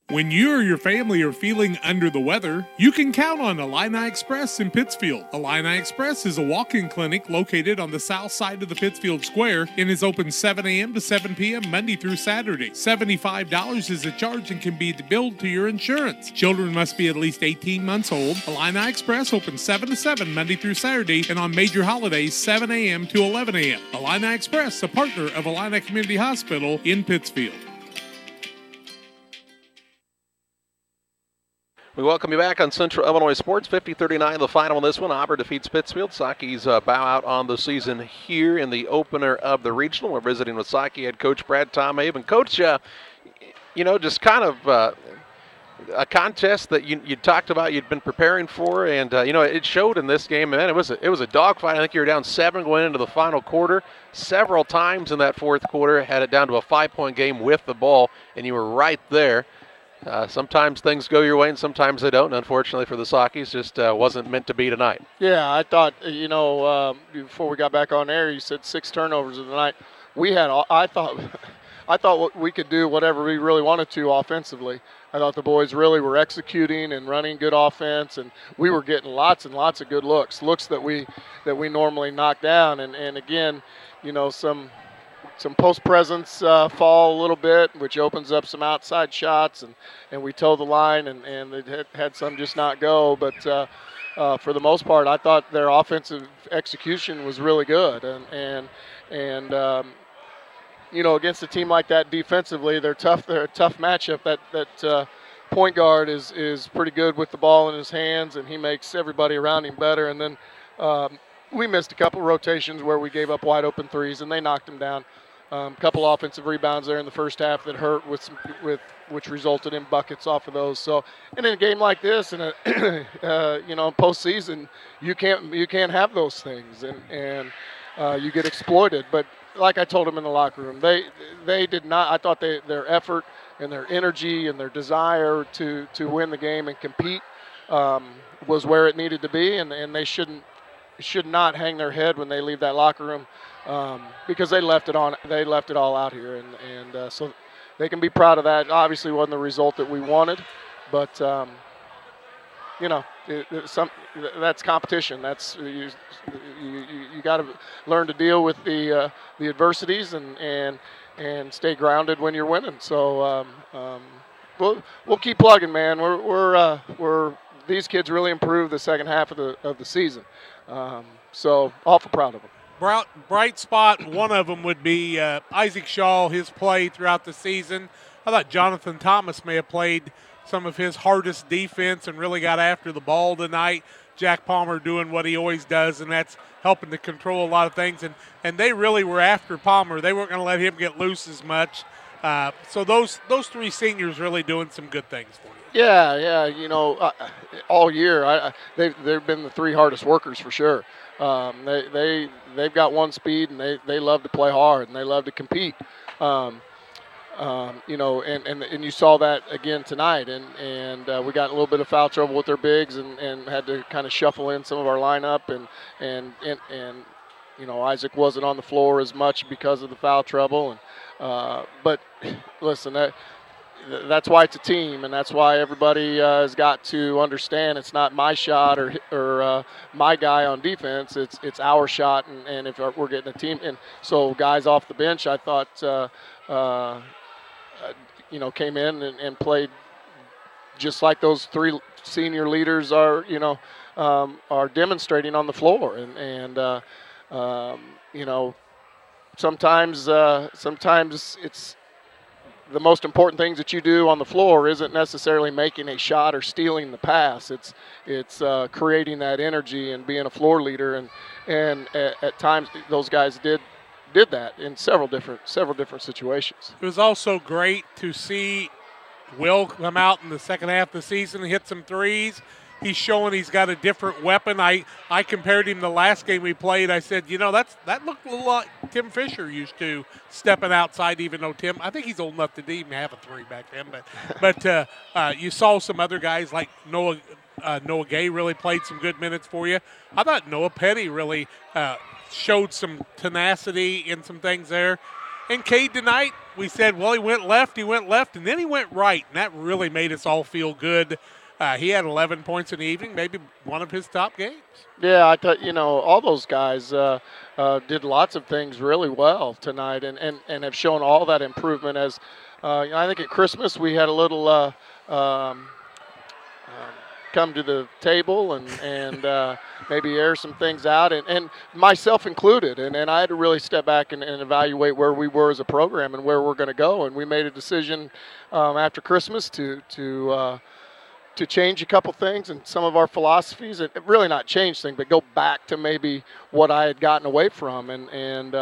D: When you or your family are feeling under the weather, you can count on Illini Express in Pittsfield. Illini Express is a walk-in clinic located on the south side of the Pittsfield Square and is open 7 a.m. to 7 p.m. Monday through Saturday. $75 is the charge and can be billed to your insurance. Children must be at least 18 months old. Illini Express opens 7 to 7 Monday through Saturday and on major holidays 7 a.m. to 11 a.m. Illini Express, a partner of Illini Community Hospital in Pittsfield.
A: We welcome you back on Central Illinois Sports. 50-39 the final in this one. Auburn defeats Pittsfield. Sockies bow out on the season here in the opener of the regional. We're visiting with Socky head coach Brad Tomhaven. Coach, just kind of a contest that you talked about you'd been preparing for, and it showed in this game. Man, it was a dogfight. I think you were down 7 going into the final quarter. Several times in that fourth quarter, had it down to a 5-point game with the ball, and you were right there. Sometimes things go your way and sometimes they don't. And unfortunately for the Sockies, just wasn't meant to be tonight.
J: Yeah, I thought, before we got back on air, you said 6 turnovers of the night. I thought we could do whatever we really wanted to offensively. I thought the boys really were executing and running good offense, and we were getting lots and lots of good looks that we normally knock down. And again, some post presence fall a little bit, which opens up some outside shots, and we toe the line, and it had some just not go. But for the most part, I thought their offensive execution was really good. And against a team like that defensively, they're tough. They're a tough matchup. That point guard is pretty good with the ball in his hands, and he makes everybody around him better. And then we missed a couple rotations where we gave up wide open threes, and they knocked him down. Couple offensive rebounds there in the first half that hurt which resulted in buckets off of those. So, and in a game like this, in postseason, you can't have those things, and you get exploited. But like I told them in the locker room, they did not. I thought their effort and their energy and their desire to win the game and compete was where it needed to be, and they should not hang their head when they leave that locker room. Because they left it all out here, and so they can be proud of that. Obviously, wasn't the result that we wanted, but that's competition. That's you got to learn to deal with the adversities and stay grounded when you're winning. So we'll keep plugging, man. We're these kids really improved the second half of the season, so awful proud of them.
F: Bright spot, one of them would be Isaac Shaw, his play throughout the season. I thought Jonathan Thomas may have played some of his hardest defense and really got after the ball tonight. Jack Palmer doing what he always does, and that's helping to control a lot of things. And they really were after Palmer. They weren't going to let him get loose as much. So those 3 seniors really doing some good things for you.
J: Yeah. All year they've been the 3 hardest workers for sure. They've got one speed, and they love to play hard, and they love to compete. And you saw that again tonight, and we got a little bit of foul trouble with their bigs, and had to kind of shuffle in some of our lineup, and Isaac wasn't on the floor as much because of the foul trouble, but listen, that's why it's a team, and that's why everybody has got to understand it's not my shot or my guy on defense. It's our shot, and if we're getting a team, and so guys off the bench, I thought came in and played just like those 3 senior leaders are demonstrating on the floor, and sometimes it's the most important things that you do on the floor isn't necessarily making a shot or stealing the pass. It's creating that energy and being a floor leader, and at times those guys did that in several different situations.
F: It was also great to see Will come out in the second half of the season and hit some threes. He's showing he's got a different weapon. I compared him the last game we played. I said, that looked a little like Tim Fisher used to, stepping outside, even though Tim, I think he's old enough to even have a 3 back then. But you saw some other guys like Noah Gay really played some good minutes for you. I thought Noah Petty really showed some tenacity in some things there. And Cade tonight, we said, well, he went left, and then he went right, and that really made us all feel good. He had 11 points in the evening, maybe one of his top games.
J: Yeah, I thought, all those guys did lots of things really well tonight and have shown all that improvement. As I think at Christmas we had a little come to the table and maybe air some things out, and myself included. And I had to really step back and evaluate where we were as a program and where we're going to go. And we made a decision after Christmas to change a couple things and some of our philosophies, and really not change things, but go back to maybe what I had gotten away from. And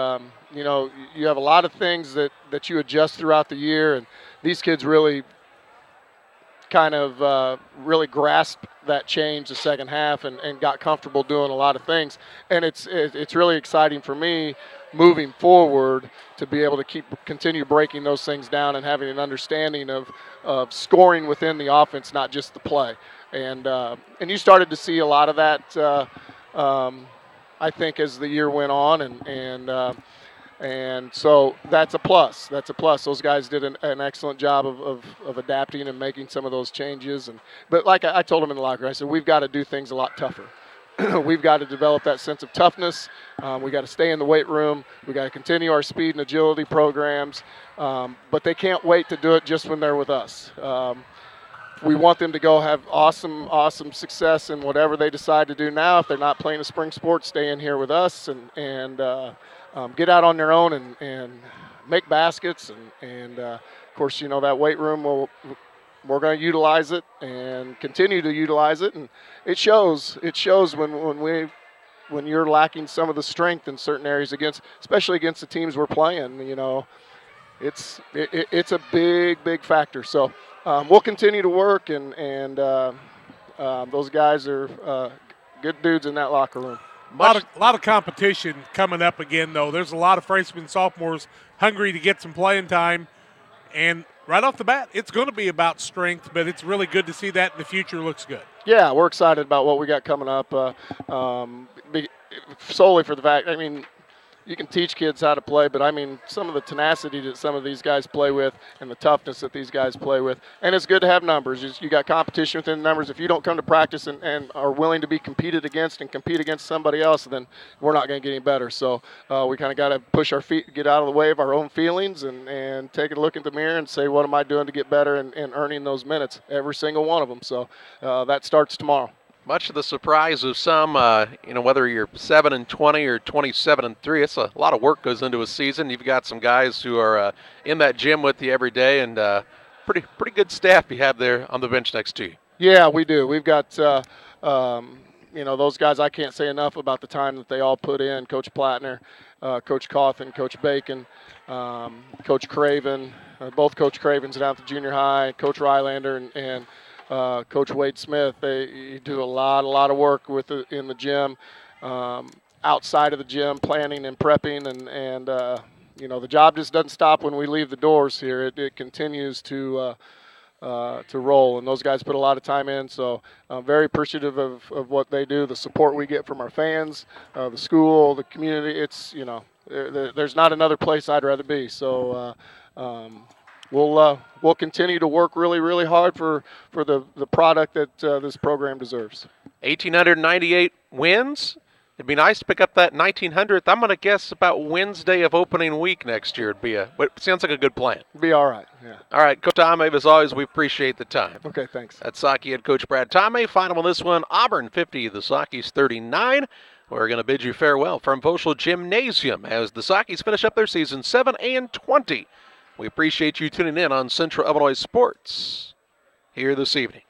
J: you have a lot of things that you adjust throughout the year, and these kids really kind of really grasped that change the second half and got comfortable doing a lot of things. And it's really exciting for me moving forward to be able to continue breaking those things down and having an understanding of scoring within the offense, not just the play. And you started to see a lot of that, I think, as the year went on, and so that's a plus. That's a plus. Those guys did an excellent job of adapting and making some of those changes. But like I told them in the locker room, I said, we've got to do things a lot tougher. We've got to develop that sense of toughness. We got to stay in the weight room. We got to continue our speed and agility programs. But they can't wait to do it just when they're with us. We want them to go have awesome success in whatever they decide to do now. If they're not playing a spring sport, stay in here with us and get out on their own and make baskets. And of course, that weight room we're going to utilize it and continue to utilize it, and it shows. It shows when you're lacking some of the strength in certain areas especially against the teams we're playing. It's a big factor. So we'll continue to work, and those guys are good dudes in that locker room.
F: A lot of competition coming up again, though. There's a lot of freshmen, sophomores hungry to get some playing time, and right off the bat, it's going to be about strength, but it's really good to see that, and the future looks good.
J: Yeah, we're excited about what we got coming up, solely for the fact, you can teach kids how to play, but some of the tenacity that some of these guys play with and the toughness that these guys play with. And it's good to have numbers. You got competition within the numbers. If you don't come to practice and are willing to be competed against and compete against somebody else, then we're not going to get any better. So we kind of got to push our feet, get out of the way of our own feelings and take a look in the mirror and say, what am I doing to get better and earning those minutes, every single one of them. So that starts tomorrow.
A: Much to the surprise of some, whether you're 7-20 or 27-3, it's a lot of work goes into a season. You've got some guys who are in that gym with you every day, and pretty good staff you have there on the bench next to you.
J: Yeah, we do. We've got, those guys. I can't say enough about the time that they all put in. Coach Plattner, Coach Cawthon, Coach Bacon, Coach Craven, both Coach Cravens down at the junior high, Coach Rylander, and Coach Wade Smith. They do a lot of work in the gym, outside of the gym, planning and prepping, and the job just doesn't stop when we leave the doors here. It continues to roll, and those guys put a lot of time in. So I'm very appreciative of what they do, the support we get from our fans, the school, the community. It's there's not another place I'd rather be. So. We'll continue to work really hard for the product that this program deserves.
A: 1,898 wins. It'd be nice to pick up that 1,900th. I'm going to guess about Wednesday of opening week next year. It sounds like a good plan.
J: Be all right. Yeah.
A: All right, Coach Tomei, as always, we appreciate the time.
J: Okay, thanks.
A: That's Saukey head coach Brad Tomei. Final on this one, Auburn 50, the Saukeys 39. We're going to bid you farewell from Voschel Gymnasium as the Saukeys finish up their season 7-20. We appreciate you tuning in on Central Illinois Sports here this evening.